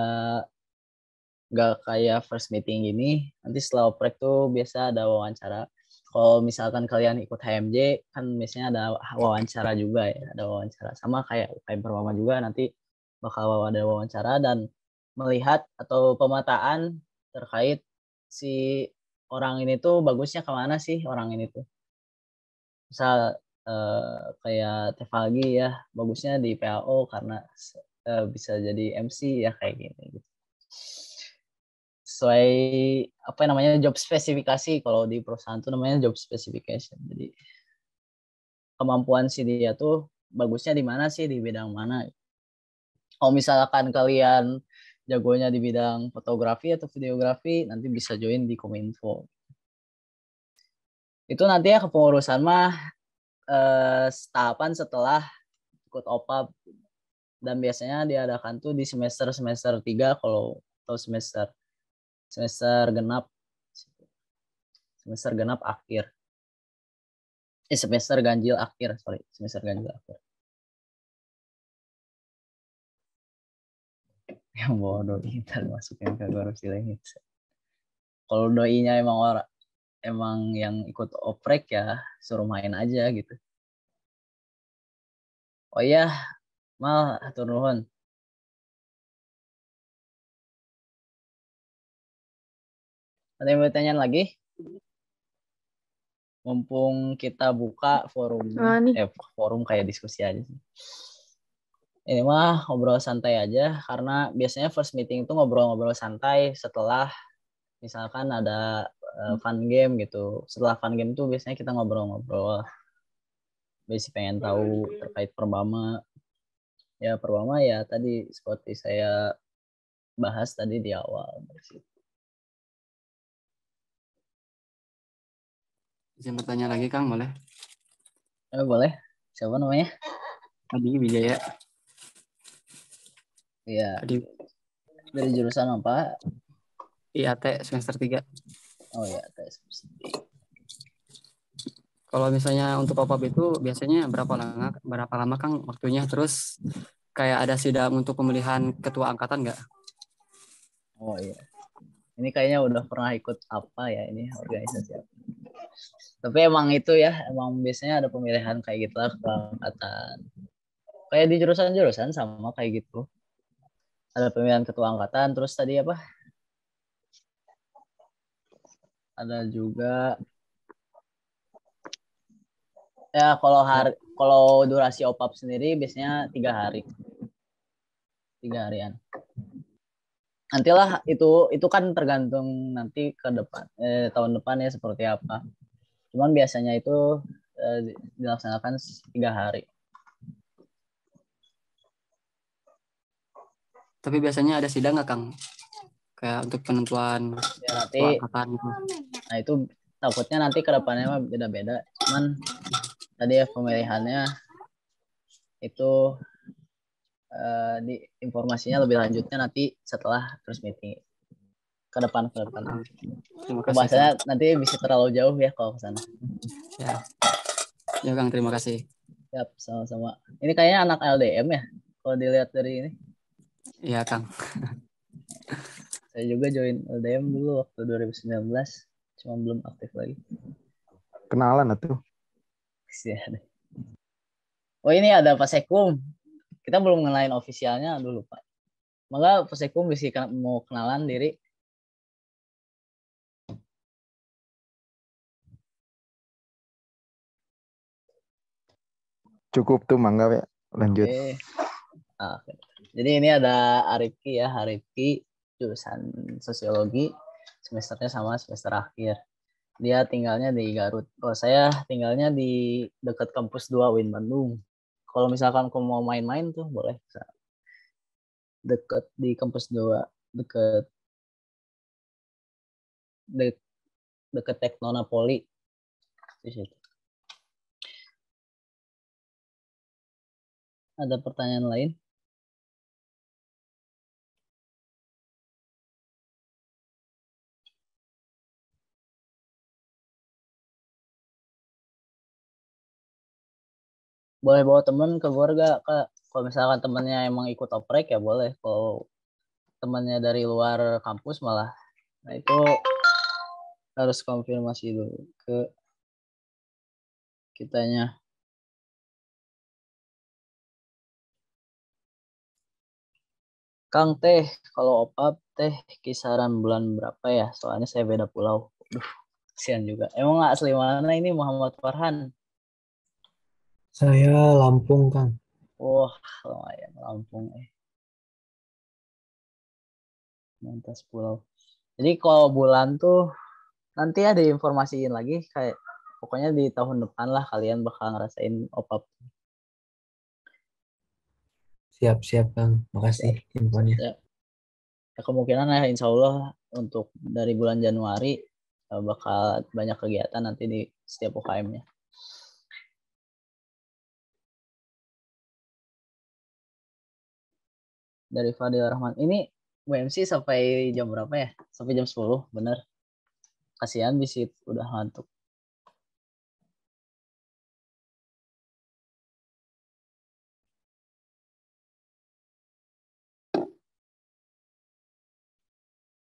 nggak kayak first meeting gini. Nanti setelah oprek tuh biasa ada wawancara. Kalau misalkan kalian ikut HMJ kan biasanya ada wawancara juga ya, ada wawancara sama kayak UKM Permama juga nanti bakal ada wawancara dan melihat atau pemetaan terkait si orang ini tuh bagusnya kemana sih orang ini tuh. Misal kayak Tefalgi ya bagusnya di PAO karena bisa jadi MC ya kayak gini. Sesuai apa namanya job spesifikasi, kalau di perusahaan tuh namanya job specification. Jadi kemampuan si dia tuh bagusnya di mana sih, di bidang mana. Kalau misalkan kalian jagonya di bidang fotografi atau videografi, nanti bisa join di Kominfo. Itu nanti ya kepengurusan mah tahapan setelah ikut OPAP, dan biasanya diadakan tuh di semester 3 kalau atau semester genap akhir. Semester ganjil akhir, semester ganjil akhir. Yang bawa doi ntar masukin ke korupsi lagi. Kalau doinya emang yang ikut oprek ya suruh main aja gitu. Oh iya, mal hatur nuhun. Ada yang mau tanya lagi? Mumpung kita buka forum, forum kayak diskusi aja sih. Ini mah ngobrol santai aja, karena biasanya first meeting itu ngobrol-ngobrol santai setelah misalkan ada fun game gitu. Setelah fun game tuh biasanya kita ngobrol-ngobrol. Basic pengen tahu terkait Perbama. Ya Perbama ya tadi seperti saya bahas tadi di awal. Izin bertanya lagi Kang, boleh? Boleh. Siapa namanya? Adi Wijaya. Iya. Dari jurusan apa? IAT semester 3. Oh iya, IAT semester 3. Kalau misalnya untuk OPAP itu biasanya berapa lama Kang waktunya? Terus kayak ada sidang untuk pemilihan ketua angkatan nggak? Oh iya. Ini kayaknya udah pernah ikut apa ya ini organisasi apa. Tapi emang itu ya, emang biasanya ada pemilihan kayak gitu lah ketua angkatan. Kayak di jurusan-jurusan sama kayak gitu. Ada pemilihan ketua angkatan, terus tadi apa? Ada juga ya kalau durasi OPAP sendiri biasanya 3 hari. 3 harian. Nantilah itu kan tergantung nanti ke depan tahun depan ya seperti apa. Cuman biasanya itu dilaksanakan 3 hari. Tapi biasanya ada sidang nggak Kang? Kayak untuk penentuan ya, nanti angkatan gitu. Nah itu takutnya nanti ke depannya mah beda-beda. Cuman tadi ya pemilihannya itu di informasinya lebih lanjutnya nanti setelah first meeting ke depan. Pembahasannya nanti bisa terlalu jauh ya kalau ke sana. Ya Kang, terima kasih. Siap, sama-sama. Ini kayaknya anak LDM ya kalau dilihat dari ini. Iya Kang. Saya juga join LDM dulu waktu 2019, cuma belum aktif lagi. Kenalan atuh. Oh ini ada Pak Sekum. kita belum ngenalin ofisialnya, aduh lupa. Maka Pusekum bisa mau kenalan diri. Cukup tuh, mangga ya. Lanjut. Oke. Oke. Jadi ini ada Arifki ya, Arifki jurusan sosiologi, semesternya sama semester akhir. Dia tinggalnya di Garut. Kalau saya tinggalnya di dekat kampus 2 UIN Bandung. Kalau misalkan kamu mau main-main tuh boleh. Dekat di kampus 2, dekat Teknona Poli di situ. Ada pertanyaan lain? Boleh bawa teman ke keluarga, Kak. Kalau misalkan temannya emang ikut oprek ya boleh. Kalau temannya dari luar kampus malah, nah itu harus konfirmasi dulu ke kitanya. Kang teh, kalau opap teh kisaran bulan berapa ya? Soalnya saya beda pulau. Duh, kasihan juga. Emang asli mana ini Muhammad Farhan? Saya Lampung, Kang. Wah, lumayan Lampung. Mantas pulau. Jadi kalau bulan tuh nanti ada informasiin lagi, kayak pokoknya di tahun depan lah kalian bakal ngerasain opap. Siap-siap, Kang. Makasih infonya. Ya, kemungkinan ya insya Allah untuk dari bulan Januari bakal banyak kegiatan nanti di setiap UKM-nya. Dari Fadil Rahman. Ini WMC sampai jam berapa ya? Sampai jam 10, bener. Kasihan bisit udah ngantuk.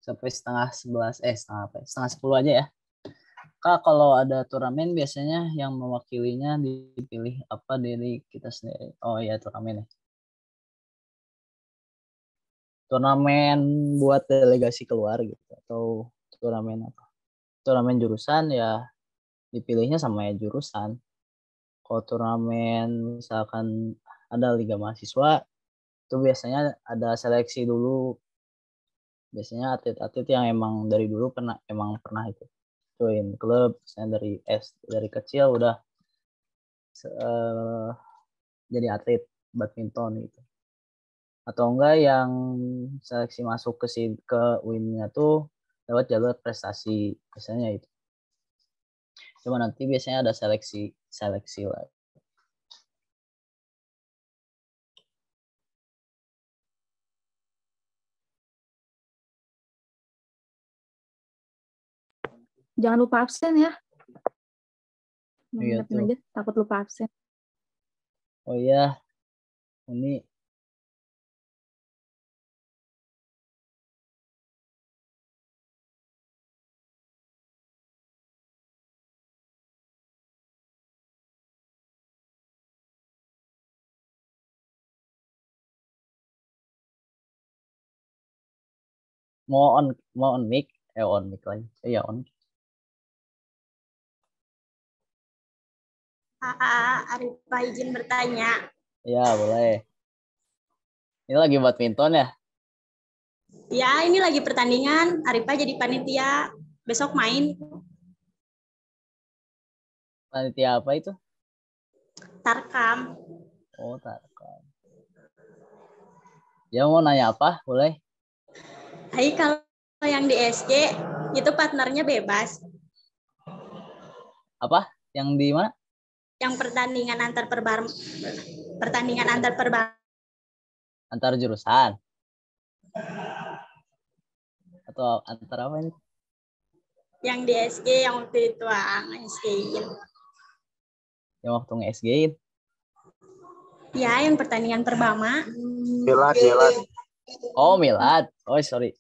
Sampai setengah 10 aja ya. Kak, kalau ada turnamen biasanya yang mewakilinya dipilih apa dari kita sendiri? Oh iya, turnamen ya. Turnamen buat delegasi keluar gitu atau turnamen apa? Turnamen jurusan ya dipilihnya sama ya jurusan. Kalau turnamen misalkan ada liga mahasiswa itu biasanya ada seleksi dulu. Biasanya atlet-atlet yang emang dari dulu pernah itu join klub, misalnya dari kecil udah jadi atlet badminton gitu. Atau enggak yang seleksi masuk ke UIN-nya tuh lewat jalur prestasi, biasanya itu. Cuma nanti biasanya ada seleksi lah. Jangan lupa absen ya. Iya tuh. Aja, takut lupa absen. Oh iya, ini mau on mic lagi. Iya on. Arifah izin bertanya. Ya boleh. Ini lagi badminton ya? Ya ini lagi pertandingan. Arifah jadi panitia. Besok main. Panitia apa itu? Tarkam. Oh Tarkam. Ya mau nanya apa? Boleh? Hai, kalau yang di SC itu partnernya bebas. Apa? Yang di mana? Yang pertandingan antar antar jurusan atau antar apa ini? Yang di SG yang waktu itu SG-in. Yang waktu nge-SG-in? Ya, yang pertandingan Perbama. Milad. Oh, Milad. Oh, sorry.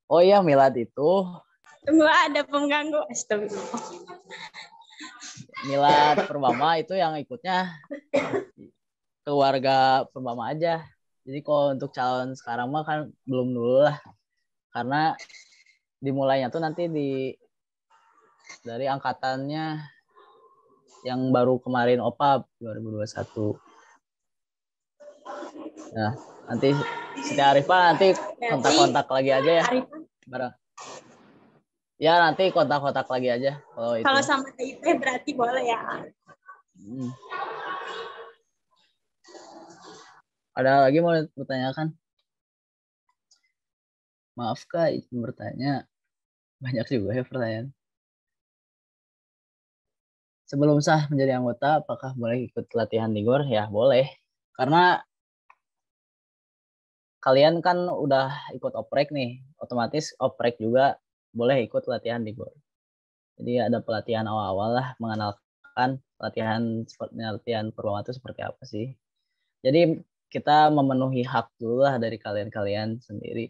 Oh iya, Milad itu. Tunggu, ada pengganggu. Astagfirullah. Milad Perbama itu yang ikutnya ke warga Purbama aja. Jadi kalau untuk calon sekarang mah kan belum dulu lah. Karena dimulainya tuh nanti dari angkatannya yang baru kemarin OPAP 2021. Nah, nanti Siti Arifah nanti kontak-kontak lagi aja ya. Bareng. Ya, nanti kontak-kontak lagi aja kalau itu. Kalau sama IP berarti boleh ya. Ada lagi mau bertanyakan? Maaf Kak, izin bertanya. Banyak juga ya pertanyaan. Sebelum sah menjadi anggota, apakah boleh ikut latihan di GOR? Ya, boleh. Karena kalian kan udah ikut oprek nih, otomatis oprek juga boleh ikut latihan di GOR. Jadi ada pelatihan awal-awal lah, mengenalkan latihan Purbama itu seperti apa sih. Jadi kita memenuhi hak dulu lah dari kalian-kalian sendiri.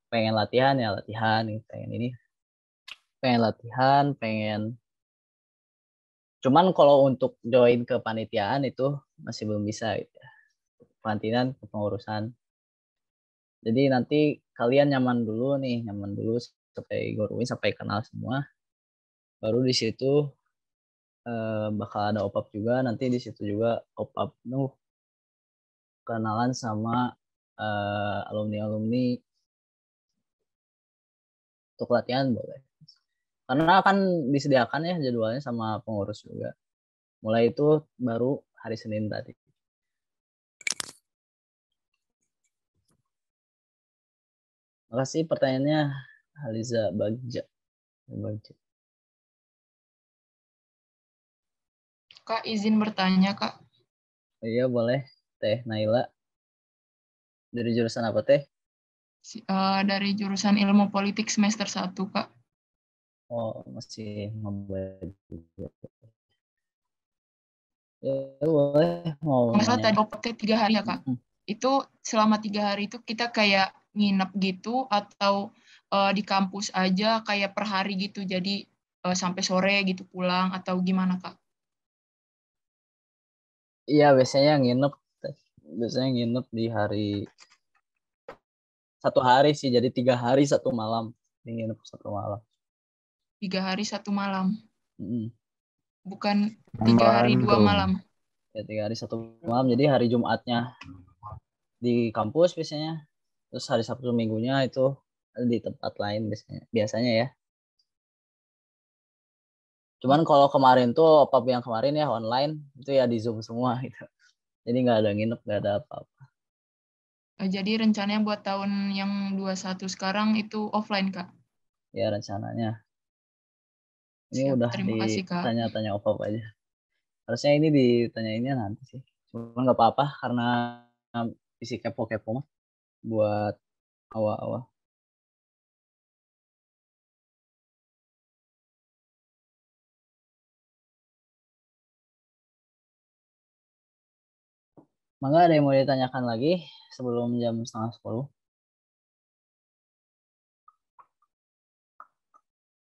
Pengen latihan ya latihan, pengen ini, pengen latihan, pengen. Cuman kalau untuk join ke panitiaan itu masih belum bisa gitu ya. Kepanitiaan, kepengurusan. Jadi nanti kalian nyaman dulu sampai GOR-UIN, sampai kenal semua. Baru di situ bakal ada OPAP juga, nanti di situ juga OPAP kenalan sama alumni-alumni untuk latihan boleh. Karena akan disediakan ya jadwalnya sama pengurus juga. Mulai itu baru hari Senin tadi. Makasih pertanyaannya Haliza Bagja. Kak, izin bertanya, Kak. Iya, boleh. Teh Naila. Dari jurusan apa, Teh? Dari jurusan Ilmu Politik semester 1, Kak. Oh, masih maba juga. Ya, boleh. Mau Masalah nanya. tadi OPT 3 hari ya, Kak. Itu selama 3 hari itu kita kayak nginep gitu atau di kampus aja kayak per hari gitu, jadi sampai sore gitu pulang atau gimana, Kak? Iya, biasanya nginep di hari 1 hari sih, jadi 3 hari 1 malam. Nginep 1 malam. 3 hari 1 malam. Bukan 3 hari 2 Bandung. malam. Ya, 3 hari 1 malam. Jadi hari Jumatnya di kampus biasanya. Terus hari Sabtu Minggunya itu di tempat lain biasanya ya. Cuman kalau kemarin tuh OPAP yang kemarin ya online itu ya di Zoom semua gitu. Jadi nggak ada nginep, nggak ada apa-apa. Jadi rencananya buat tahun yang 21 sekarang itu offline, Kak? Ya rencananya. Ini Siap, udah terima kasih, Kak. ditanya-tanya OPAP aja. Harusnya ini ditanyainnya nanti sih. Cuman nggak apa-apa karena isi kepo-kepo mah buat awal-awal. Mangga ada yang mau ditanyakan lagi sebelum jam 9:30?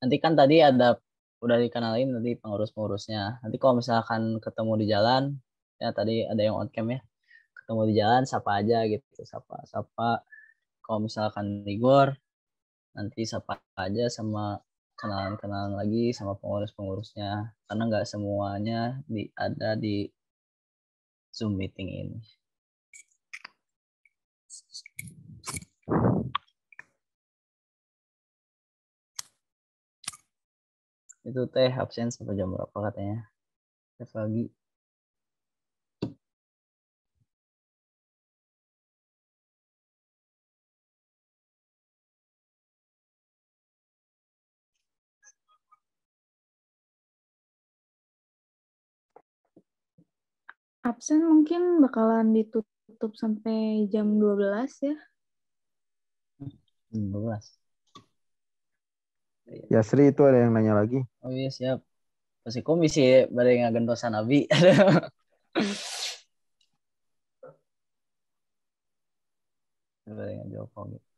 Nanti kan tadi udah dikenalin tadi pengurus-pengurusnya. Nanti kalau misalkan ketemu di jalan, ya tadi ada yang on cam ya, ketemu di jalan sapa aja gitu, sapa. Kalau misalkan di GOR, nanti sapa aja sama kenalan-kenalan lagi sama pengurus-pengurusnya, karena nggak semuanya ada di Zoom meeting ini. Itu Teh absen sampai jam berapa katanya? Teh pagi. Absen mungkin bakalan ditutup sampai jam 12 ya. 12. Ya Sri itu ada yang nanya lagi. Oh iya siap. Pasti komisi badai ngagentosan abi. Badai ngajawab komisi.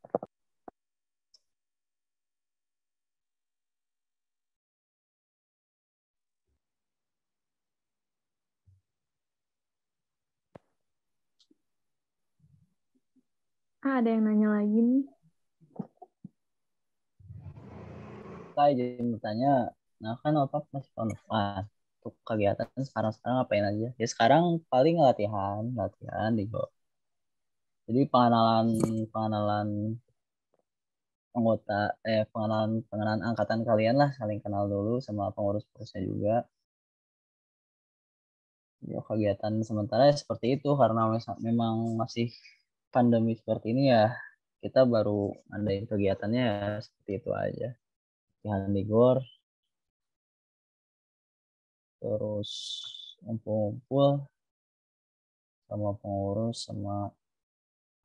Ada yang nanya lagi nih. Saya jadi bertanya, nah kan OPAP masih tahun depan. Untuk kegiatan sekarang ngapain aja? Ya sekarang paling latihan di GOR. Jadi pengenalan anggota pengenalan angkatan kalian lah, saling kenal dulu sama pengurus-pengurusnya juga. Ya, kegiatan sementara seperti itu karena memang masih pandemi seperti ini ya, kita baru adain kegiatannya ya seperti itu aja. Latihan di GOR, terus ngumpul-ngumpul sama pengurus sama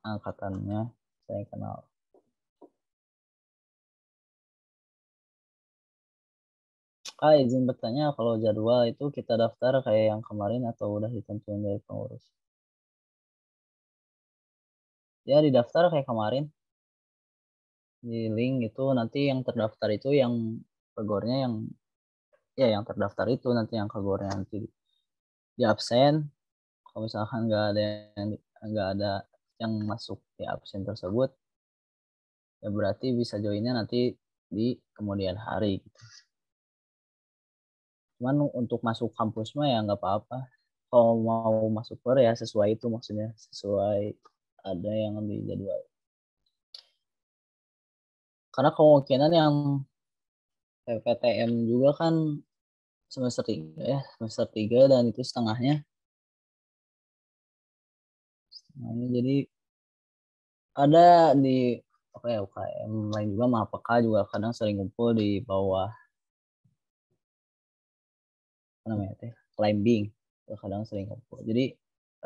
angkatannya saya kenal. Izin bertanya, kalau jadwal itu kita daftar kayak yang kemarin atau udah ditentuin dari pengurus? Ya didaftar kayak kemarin. Di link itu nanti yang terdaftar itu yang kegornya yang terdaftar itu nanti yang kegornya nanti di absen. Kalau misalkan nggak ada yang masuk di absen tersebut, ya berarti bisa joinnya nanti di kemudian hari gitu. Cuman untuk masuk kampus mah ya nggak apa-apa. Kalau mau masuk per ya sesuai itu, maksudnya sesuai ada yang di jadwal. Karena kemungkinan yang PPTM juga kan semester 3 ya, semester 3 dan itu setengahnya. Jadi ada di UKM lain juga, MAPK juga kadang sering ngumpul di bawah climbing, kadang sering ngumpul. Jadi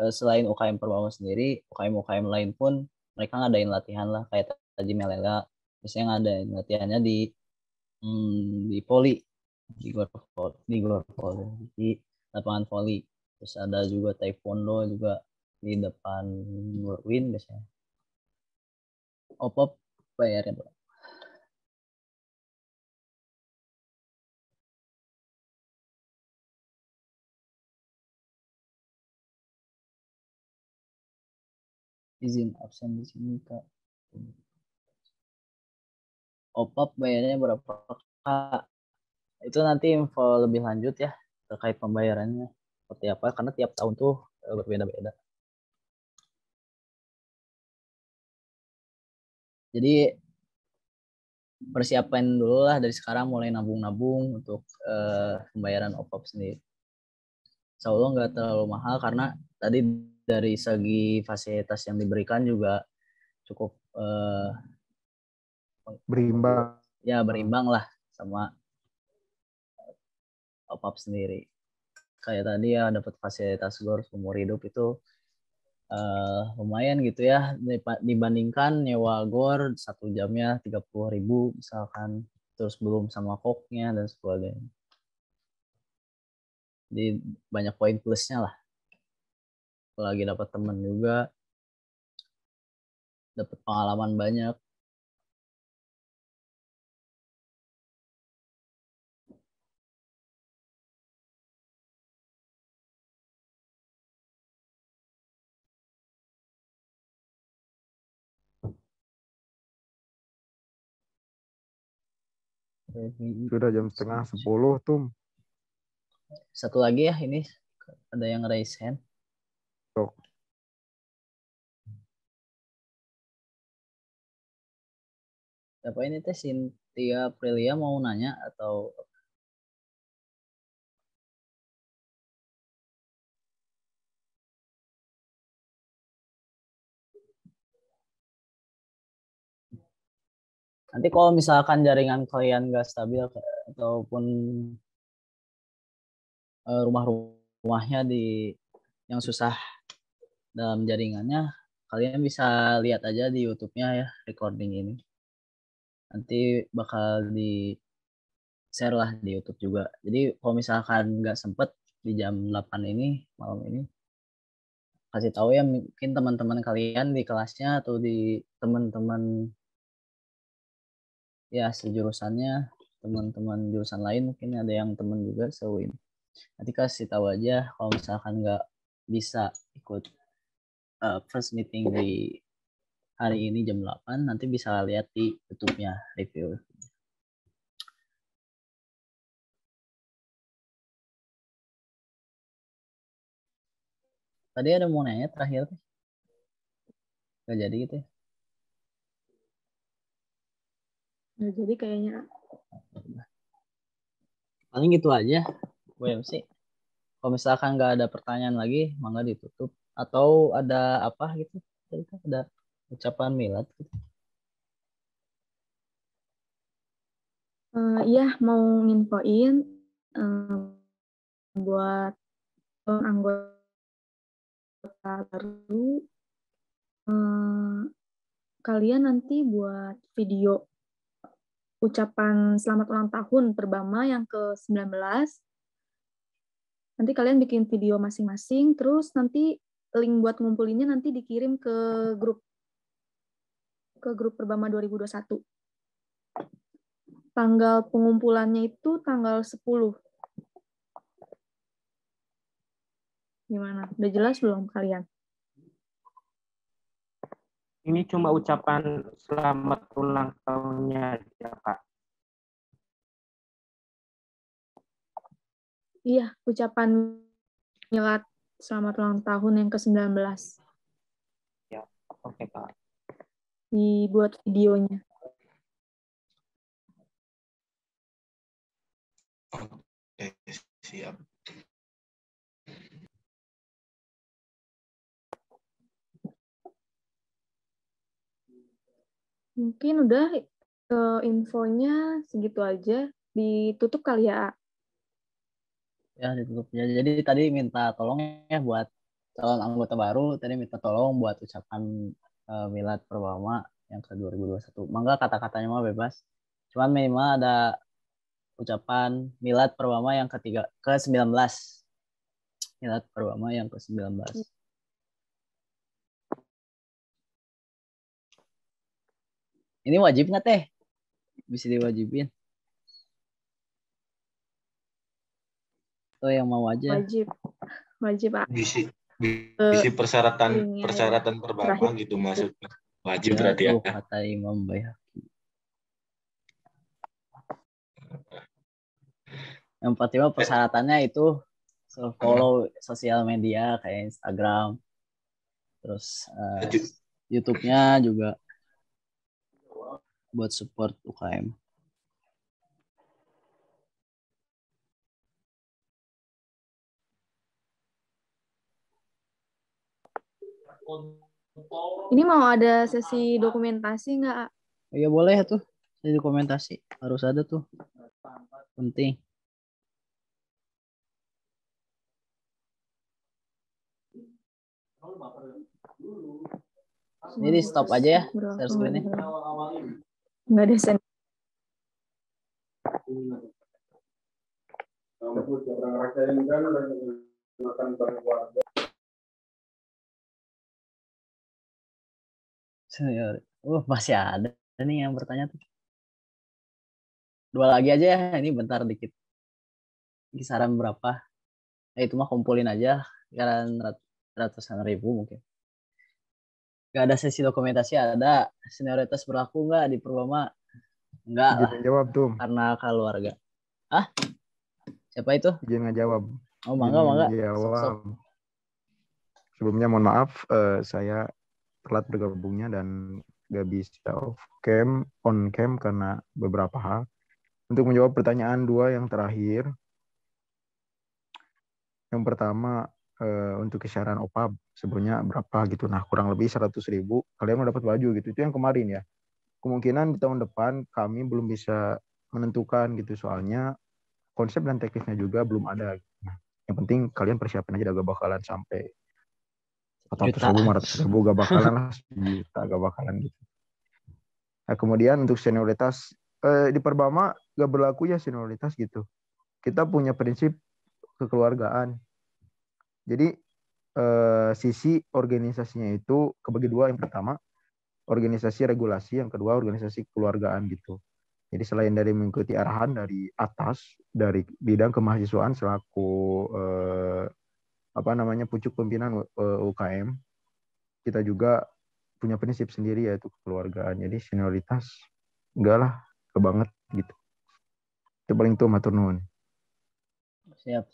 selain UKM Perbawa sendiri, UKM lain pun mereka ngadain latihan lah kayak Taji Melela, biasanya ngadain latihannya di poli, di gor poli, di lapangan voli. Terus ada juga taekwondo juga di depan Win biasanya. OPOP bayarnya berapa? Izin absen di sini Kak. OPOP bayarnya berapa Kak? Itu nanti info lebih lanjut ya terkait pembayarannya seperti apa, karena tiap tahun tuh berbeda-beda. Jadi persiapan dulu lah dari sekarang, mulai nabung-nabung untuk pembayaran OPOP sendiri. Insya Allah nggak terlalu mahal karena tadi dari segi fasilitas yang diberikan juga cukup berimbang. Ya berimbang lah sama OPOP sendiri. Kayak tadi ya dapat fasilitas GOR seumur hidup itu lumayan gitu ya, dibandingkan nyewa GOR 1 jamnya 30.000 misalkan, terus belum sama koknya dan sebagainya. Jadi banyak poin plusnya lah. Apalagi dapat teman juga, dapat pengalaman banyak. Sudah jam 9:30 tuh. Satu lagi ya, ini ada yang raise hand. Siapa ini teh? Cynthia Aprilia mau nanya atau nanti kalau misalkan jaringan kalian gak stabil ataupun rumahnya yang susah dalam jaringannya, kalian bisa lihat aja di YouTube-nya ya recording ini. Nanti bakal di share lah di YouTube juga. Jadi kalau misalkan nggak sempet di jam 8 ini malam ini, kasih tahu ya mungkin teman-teman kalian di kelasnya atau di teman-teman ya sejurusannya, teman-teman jurusan lain mungkin ada yang teman juga sewin. Nanti kasih tahu aja kalau misalkan nggak bisa ikut first meeting di hari ini jam 8, nanti bisa lihat di YouTube-nya review. Tadi ada mau nanya terakhir tuh. Gak jadi gitu ya? Nggak jadi kayaknya. Paling gitu aja, WMC. Kalau misalkan nggak ada pertanyaan lagi, mangga ditutup. Atau ada apa gitu? Tadi kan ada ucapan milad gitu. Iya, mau nginfoin buat anggota baru, kalian nanti buat video ucapan selamat ulang tahun Perbama yang ke-19. Nanti kalian bikin video masing-masing, terus nanti link buat ngumpulinnya nanti dikirim ke grup Perbama 2021. Tanggal pengumpulannya itu tanggal 10. Gimana? Udah jelas belum kalian? Ini cuma ucapan selamat ulang tahunnya aja, Kak. Iya, ucapan milad selamat ulang tahun yang ke-19. Ya, oke, Kak. Dibuat videonya. Oke, siap. Mungkin udah infonya segitu aja. Ditutup kali ya. Ya, ditutupnya. Jadi tadi minta tolong ya buat calon anggota baru, tadi minta tolong buat ucapan milad Perbama yang ke 2021. Mangga kata-katanya mah bebas. Cuman minimal ada ucapan milad Perbama yang ke-19. Milad Perbama yang ke-19. Ini wajib nggak teh? Bisa diwajibin? Atau yang mau aja? Wajib Pak. Bisi persyaratan Perbama terakhir. gitu maksudnya. Wajib Ya, berarti ya. Kata Imam Baihaqi. Yang pertama persyaratannya itu follow sosial media kayak Instagram, terus YouTube-nya juga buat support UKM. Ini mau ada sesi dokumentasi nggak? Iya boleh tuh, sesi dokumentasi harus ada tuh, penting. Ini di stop aja ya, share screen-nya. Nggak ada sen. Masih ada nih yang bertanya tuh. 2 lagi aja ya, ini bentar dikit. Kisaran berapa? Itu mah kumpulin aja, kisaran ratusan ribu mungkin. Gak ada sesi dokumentasi, ada senioritas berlaku nggak di Perbama? Enggak lah. Izin jawab tuh. Karena keluarga. Ah? Siapa itu? Izin ngejawab. Oh, mangga. Jawab. Sebelumnya mohon maaf, saya telat bergabungnya dan gak bisa on cam karena beberapa hal. Untuk menjawab pertanyaan 2 yang terakhir. Yang pertama, untuk kisaran OPAB sebenarnya berapa gitu. Nah, kurang lebih 100.000 kalian mau dapat baju gitu. Itu yang kemarin ya. Kemungkinan di tahun depan kami belum bisa menentukan gitu, soalnya konsep dan teknisnya juga belum ada. Nah, yang penting kalian persiapin aja, gak bakalan sampai 400.000, 500.000, gak bakalan lah, juta gak bakalan gitu. Nah, kemudian untuk senioritas di Perbama gak berlaku ya senioritas gitu. Kita punya prinsip kekeluargaan. Jadi sisi organisasinya itu kebagi 2. Yang pertama organisasi regulasi, yang kedua organisasi kekeluargaan gitu. Jadi selain dari mengikuti arahan dari atas, dari bidang kemahasiswaan selaku pucuk pimpinan UKM, kita juga punya prinsip sendiri yaitu kekeluargaan. Jadi senioritas enggak lah kebanget gitu. Itu paling tuh matur nuwun. Siap.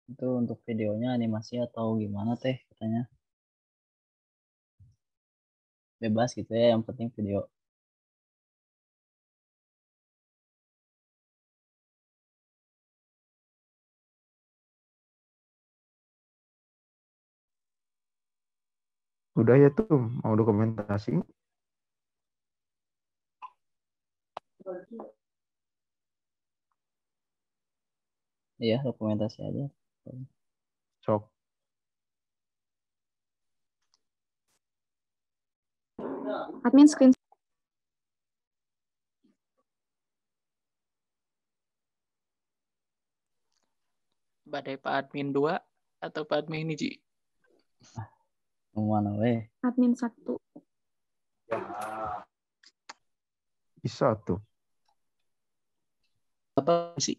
Itu untuk videonya animasi atau gimana teh katanya? Bebas gitu ya, yang penting video. Udah ya tuh, mau dokumentasi. Iya, dokumentasi aja. Sok. Admin screen. Badai Pak Admin 2 atau Pak Admin ini, Ji? Mana weh? Admin 1. Bisa tuh. Apa sih?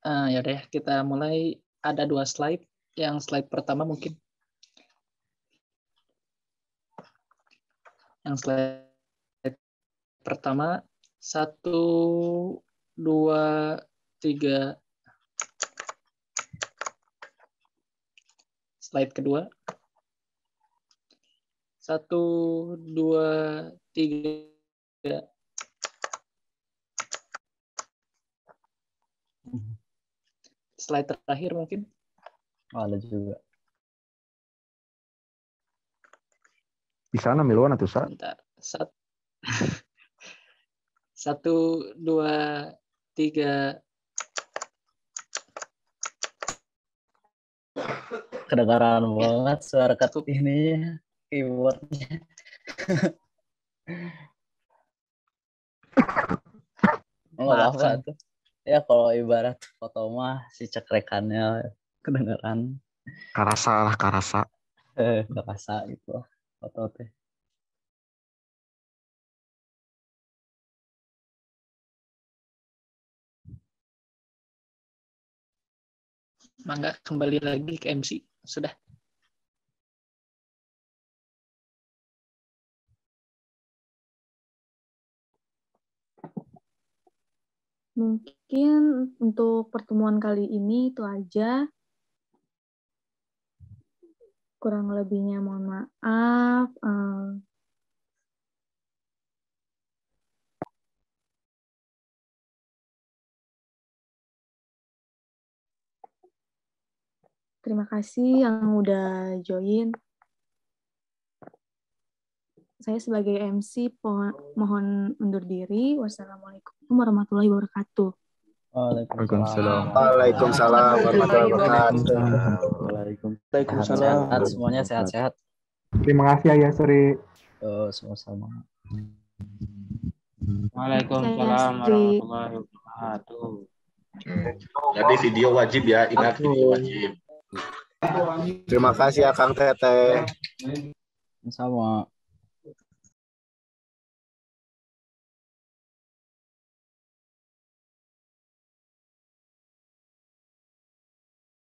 Ya deh, kita mulai. Ada 2 slide. Yang slide pertama mungkin. Yang slide pertama 1, 2, 3. Slide kedua 1, 2, 3. Slide terakhir mungkin. Ada juga. Bisa namiluan atau sa? Bentar. 1, 2, 3. Kedengaran banget suara cut ini keyboardnya. Nggak apa-apa tuh. Ya kalau ibarat foto mah si cekrekannya kedengaran. Karasa. Karasa gitu foto teh. Mangga kembali lagi ke MC. Sudah. Mungkin untuk pertemuan kali ini itu aja. Kurang lebihnya mohon maaf. Terima kasih yang udah join. Saya sebagai MC mohon undur diri. Wassalamualaikum warahmatullahi wabarakatuh. Waalaikumsalam. Waalaikumsalam warahmatullahi wabarakatuh. Sehat-sehat semuanya, sehat-sehat. Terima kasih Ayah Sri. Sama-sama. Waalaikumsalam warahmatullahi wabarakatuh. Jadi video wajib ya, ingat video wajib. Terima kasih ya Kang Teteh. Sama.